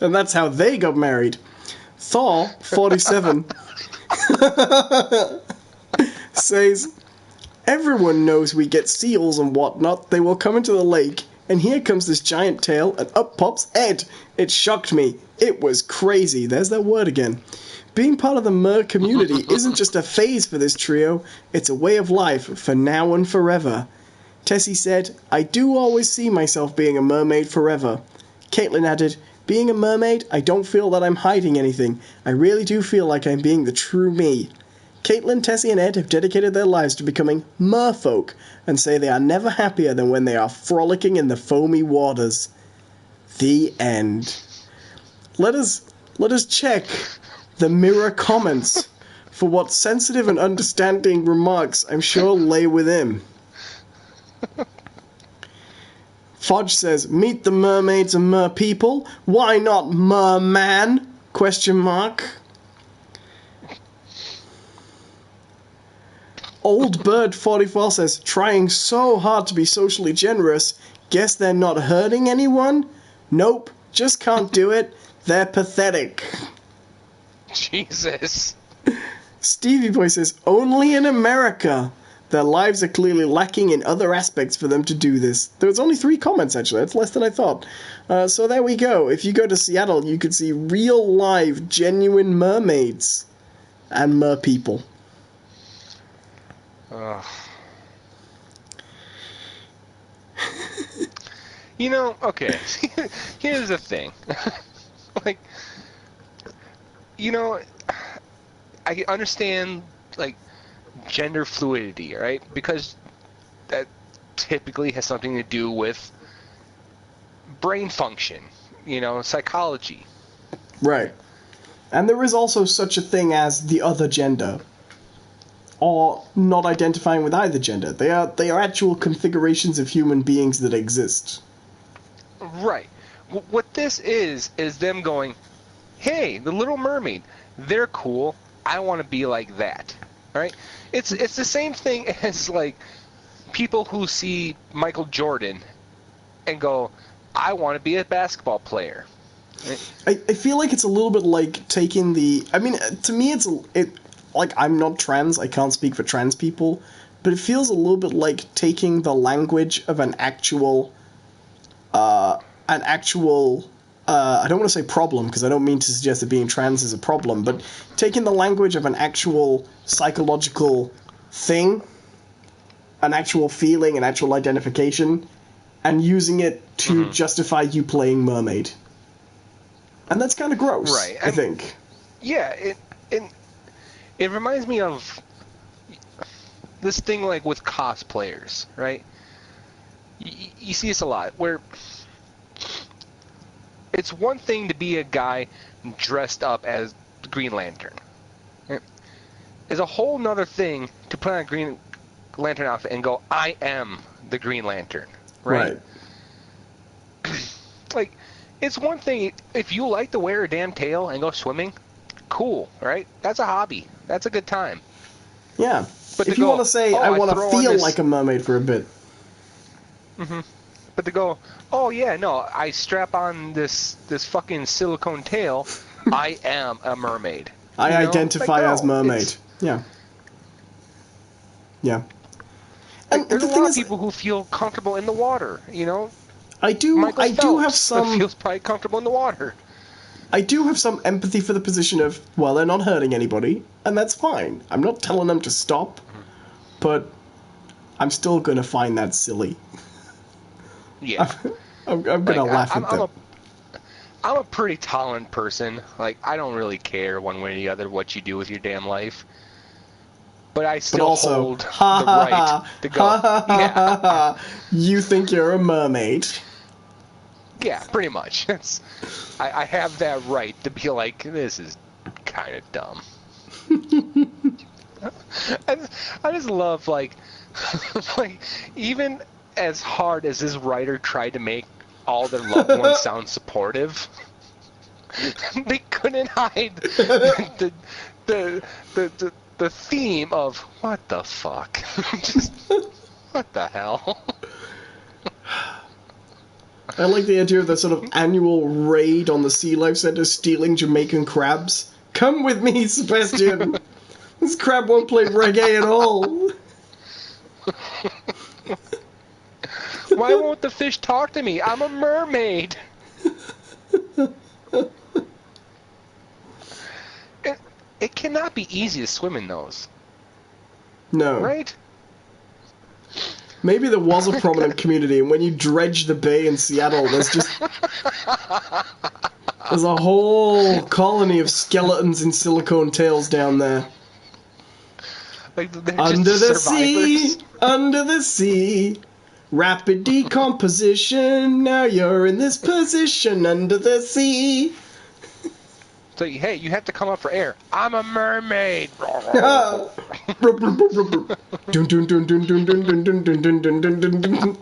And that's how they got married. Thor, 47, says, everyone knows we get seals and whatnot. They will come into the lake, and here comes this giant tail, and up pops Ed. It shocked me. It was crazy. There's that word again. Being part of the mer community isn't just a phase for this trio, it's a way of life for now and forever. Tessie said, I do always see myself being a mermaid forever. Caitlin added, being a mermaid, I don't feel that I'm hiding anything. I really do feel like I'm being the true me. Caitlin, Tessie, and Ed have dedicated their lives to becoming merfolk and say they are never happier than when they are frolicking in the foamy waters. The end. Let us check the mirror comments for what sensitive and understanding remarks I'm sure lay within. Fudge says, meet the mermaids and mer people. Why not merman? Question mark. Old Bird 44 says, trying so hard to be socially generous. Guess they're not hurting anyone? Nope, just can't do it. They're pathetic. Jesus. Stevie Boy says, only in America. Their lives are clearly lacking in other aspects for them to do this. There was only 3 comments, actually. That's less than I thought. So there we go. If you go to Seattle, you could see real, live, genuine mermaids and mer people. You know, okay. Here's the thing. Like, you know, I understand, like, gender fluidity, right? Because that typically has something to do with brain function, you know, psychology. Right. And there is also such a thing as the other gender, or not identifying with either gender. They are actual configurations of human beings that exist. Right. What this is them going, hey, the Little Mermaid, they're cool. I want to be like that. Right? It's the same thing as, like, people who see Michael Jordan and go, I want to be a basketball player. I feel like it's a little bit like taking the... I mean, to me, like, I'm not trans, I can't speak for trans people, but it feels a little bit like taking the language of an actual, I don't want to say problem, because I don't mean to suggest that being trans is a problem, but taking the language of an actual psychological thing, an actual feeling, an actual identification, and using it to justify you playing mermaid. And that's kind of gross, right. I think. Yeah, it reminds me of this thing, like, with cosplayers, right? You see this a lot, where it's one thing to be a guy dressed up as the Green Lantern. It's a whole nother thing to put on a Green Lantern outfit and go, I am the Green Lantern, right? Like, it's one thing if you like to wear a damn tail and go swimming, cool, right? That's a hobby. That's a good time. Yeah. But if you want to say, I want to feel like a mermaid for a bit. Mm-hmm. But to go, oh yeah, no, I strap on this fucking silicone tail, I am a mermaid. I identify as mermaid. Yeah. Yeah. And there's a lot of people who feel comfortable in the water, you know? I do have some... feels probably comfortable in the water. I do have some empathy for the position of, well, they're not hurting anybody, and that's fine. I'm not telling them to stop, but I'm still going to find that silly. Yeah. I'm going to laugh at them. I'm a pretty tolerant person. Like, I don't really care one way or the other what you do with your damn life. But I still hold the right to go, yeah. You think you're a mermaid. Yeah, pretty much. I have that right to be like, this is kind of dumb. I just love, like, like, even as hard as this writer tried to make all their loved ones sound supportive, they couldn't hide the theme of what the fuck. Just what the hell. I like the idea of the sort of annual raid on the Sea Life Center stealing Jamaican crabs. Come with me, Sebastian! This crab won't play reggae at all! Why won't the fish talk to me? I'm a mermaid! It cannot be easy to swim in those. No. Right? Maybe there was a prominent community, and when you dredge the bay in Seattle, there's a whole colony of skeletons and silicone tails down there. Like they're Under just the survivors. sea, under the sea, rapid decomposition, now you're in this position under the sea. So, hey, you have to come up for air. I'm a mermaid. Dun, dun, dun, dun, dun, dun, dun, dun, dun, dun, dun, dun, dun, dun.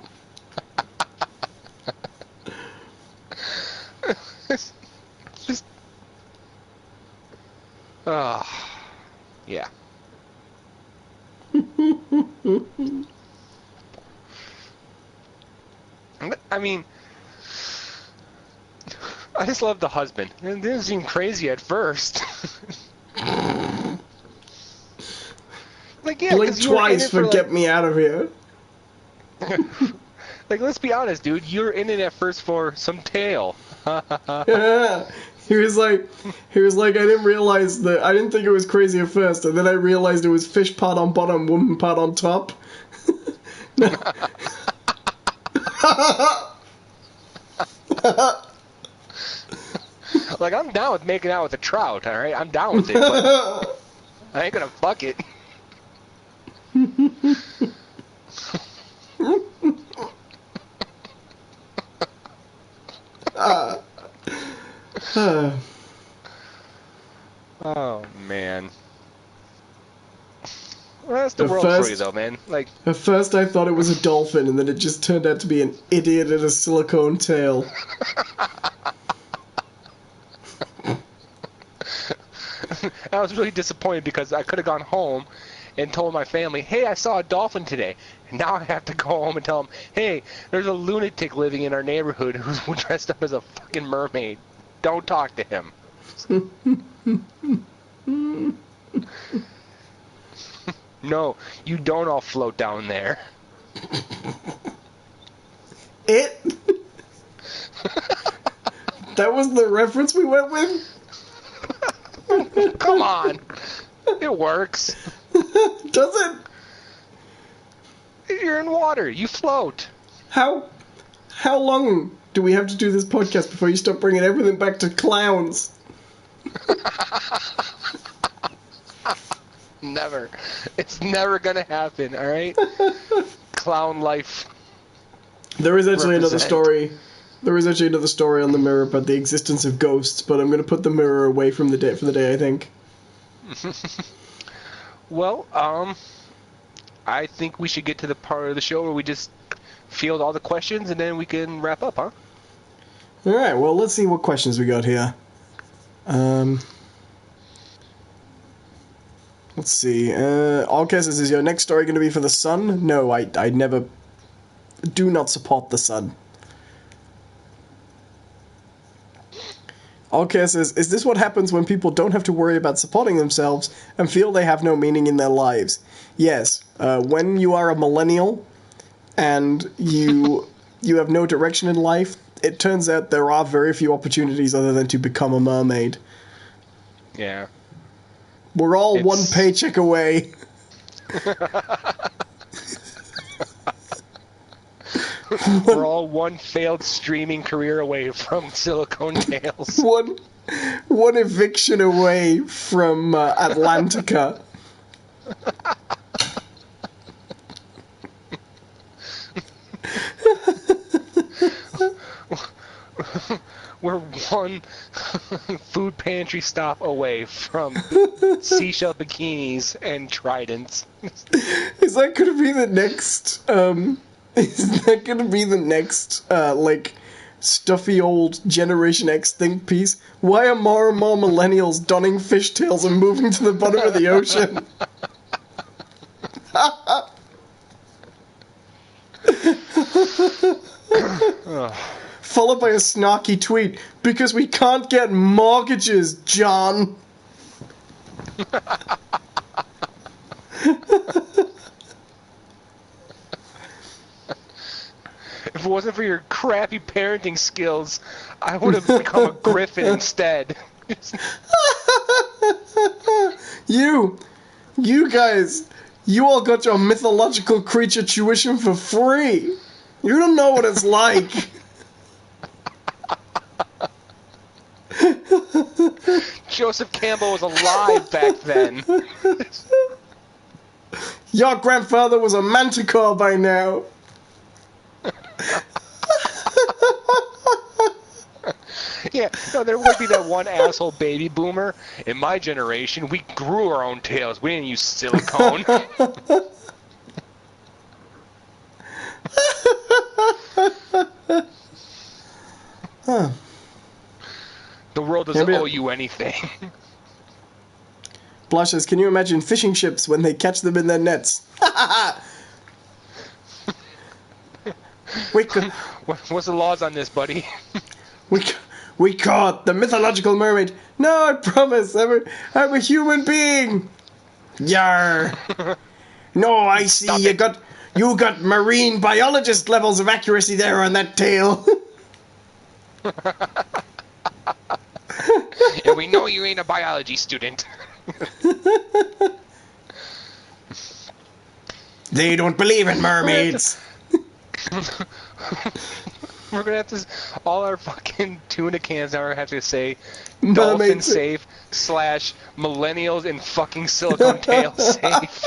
It's just... yeah. I mean, I just love the husband. It didn't seem crazy at first. Like, yeah, Blink 'cause you were in twice it for get me out of here. like, let's be honest, dude. You're in it at first for some tail. He was like, I didn't realize that. I didn't think it was crazy at first, and then I realized it was fish part on bottom, woman part on top. Like, I'm down with making out with a trout, all right? I'm down with it, but I ain't gonna fuck it. Oh, man. Well, that's the world for you, though, man. Like, At first I thought it was a dolphin, and then it just turned out to be an idiot in a silicone tail. I was really disappointed because I could have gone home and told my family, hey, I saw a dolphin today. And now I have to go home and tell them, hey, there's a lunatic living in our neighborhood who's dressed up as a fucking mermaid. Don't talk to him. No, you don't all float down there. It? That was the reference we went with? Come on. It works. Does it? You're in water. You float. How long do we have to do this podcast before you stop bringing everything back to clowns? Never. It's never gonna happen, alright? Clown life. There is actually another Represent. story. There is actually another story on the mirror about the existence of ghosts, but I'm going to put the mirror away from the day for the day, I think. Well, I think we should get to the part of the show where we just field all the questions and then we can wrap up, huh? Alright, well, let's see what questions we got here. Let's see. Allcast says, is your next story going to be for the sun? No, I never... do not support the sun. Allcast says, is this what happens when people don't have to worry about supporting themselves and feel they have no meaning in their lives? Yes. When you are a millennial and you have no direction in life, it turns out there are very few opportunities other than to become a mermaid. Yeah. We're all one paycheck away. We're all one failed streaming career away from silicone tails. One eviction away from Atlantica. We're one food pantry stop away from seashell bikinis and tridents. Is that going to be the next? Is that going to be the next? Like stuffy old Generation X think piece? Why are more and more millennials donning fishtails and moving to the bottom of the ocean? followed by a snarky tweet, because we can't get mortgages, John. If it wasn't for your crappy parenting skills, I would have become a griffin instead. You guys, you all got your mythological creature tuition for free. You don't know what it's like. Joseph Campbell was alive back then. Your grandfather was a manticore by now. Yeah, no, there would be that one asshole baby boomer. In my generation, we grew our own tails. We didn't use silicone. Huh. The world doesn't owe you anything. Blushes, can you imagine fishing ships when they catch them in their nets? What's the laws on this, buddy? We caught the mythological mermaid. No, I promise, I'm a human being. Yar. No, I see. You got marine biologist levels of accuracy there on that tail. And we know you ain't a biology student. They don't believe in mermaids. We're gonna have to, all our fucking tuna cans now are have to say Mermaid dolphin safe / millennials in fucking silicone tail safe.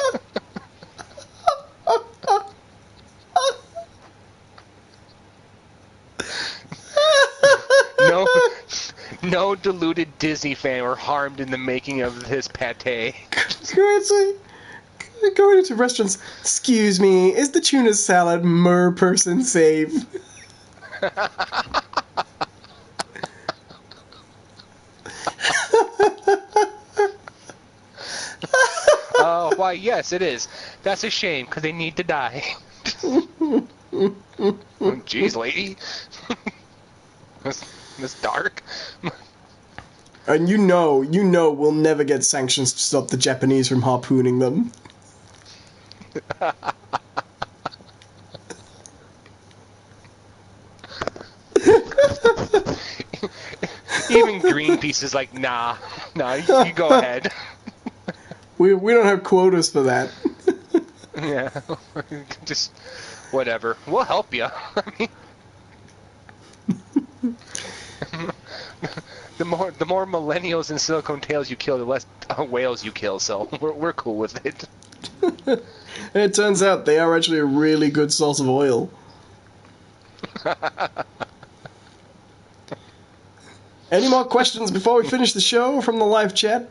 No deluded Disney fan were harmed in the making of this pate. Going into restaurants, excuse me, is the tuna salad mer person safe? Oh, why, yes, it is. That's a shame, because they need to die. Jeez, lady. That's dark. And you know we'll never get sanctions to stop the Japanese from harpooning them. Even Greenpeace is like, nah, you go ahead. We don't have quotas for that. Yeah, just whatever. We'll help you. I mean, the more millennials and silicone tails you kill, the less whales you kill. So we're cool with it. And it turns out they are actually a really good source of oil. Any more questions before we finish the show from the live chat?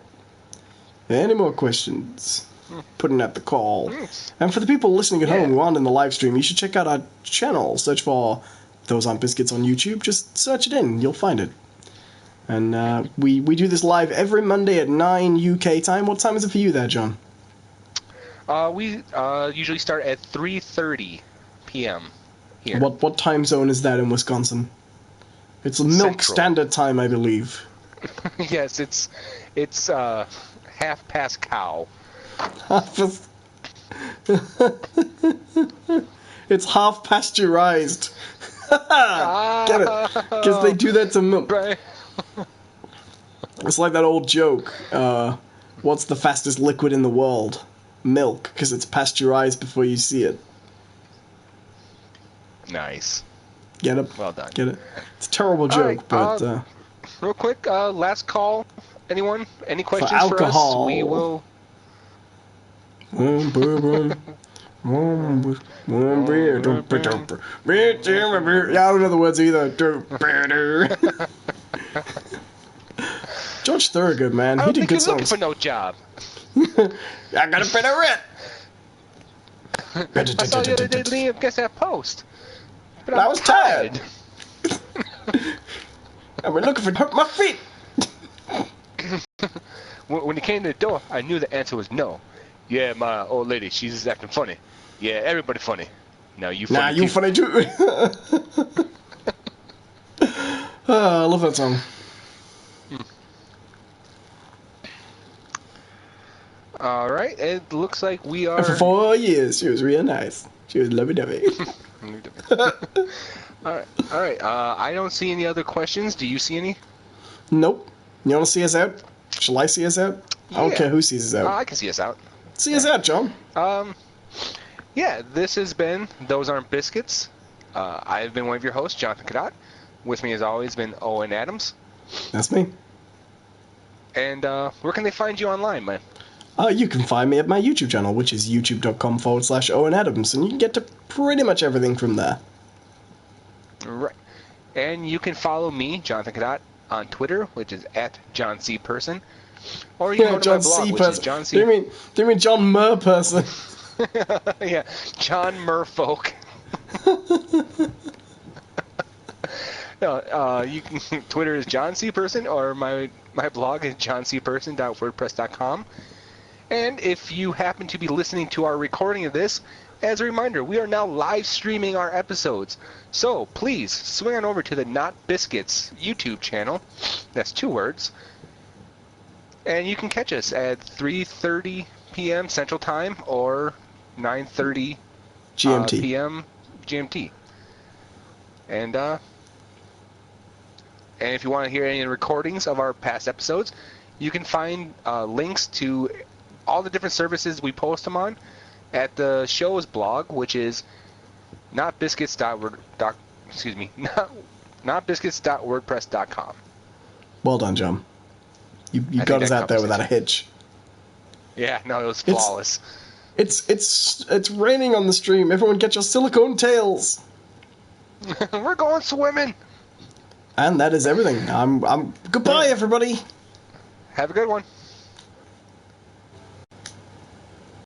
Any more questions? Putting out the call. And for the people listening at home who aren't in the live stream, you should check out our channel. Search for Those Aren't Biscuits on YouTube. Just search it in. You'll find it. And we do this live every Monday at 9 UK time. What time is it for you there, John? We usually start at 3:30 p.m. here. What time zone is that in Wisconsin? It's Milk Central. Standard Time, I believe. Yes, it's 1/2 cow. It's half pasteurized. Get it? Because they do that to milk. Right. It's like that old joke. What's the fastest liquid in the world? Milk, because it's pasteurized before you see it. Nice. Get it? Well done. Get it? It's a terrible joke, right, but... real quick, last call. Anyone? Any questions for alcohol. us? We will... One beer. Yeah, I don't know the words either. George Thorogood, man. I He don't did think good you're looking songs. for no job. I got a bit of it. I saw the other day Liam gets that post. But I was tired. And we're looking for my feet. When he came to the door, I knew the answer was no. Yeah, my old lady, she's just acting funny. Yeah, everybody funny. Now you funny Nah, you too. funny too. Oh, I love that song. All right, it looks like we And for are. 4 years, she was real nice. She was lovey-dovey. All right. I don't see any other questions. Do you see any? Nope. You want to see us out? Shall I see us out? I don't care who sees us out. I can see us out. See us out, John. Yeah, this has been Those Aren't Biscuits. I've been one of your hosts, Jonathan Cadotte. With me, as always, been Owen Adams. That's me. And where can they find you online, man? You can find me at my YouTube channel, which is youtube.com/Owen Adams, and you can get to pretty much everything from there. Right. And you can follow me, Jonathan Cadotte, on Twitter, which is at John C. Person. Or you can go to John my blog, C. which Person. is John C. Do you mean John Murr Person? Yeah, John Merfolk. No, you can. Twitter is John C. Person, or my blog is johncperson.wordpress.com. And if you happen to be listening to our recording of this, as a reminder, we are now live streaming our episodes. So please swing on over to the Not Biscuits YouTube channel. That's 2 words. And you can catch us at 3:30 p.m. Central Time or 9:30 GMT. p.m. GMT. And if you want to hear any recordings of our past episodes, you can find links to all the different services we post them on at the show's blog, which is notbiscuits.wordpress.com. Well done, John. You got us out there without a hitch. Yeah, no, it was flawless. It's raining on the stream. Everyone get your silicone tails. We're going swimming. And that is everything. I'm goodbye, everybody. Have a good one.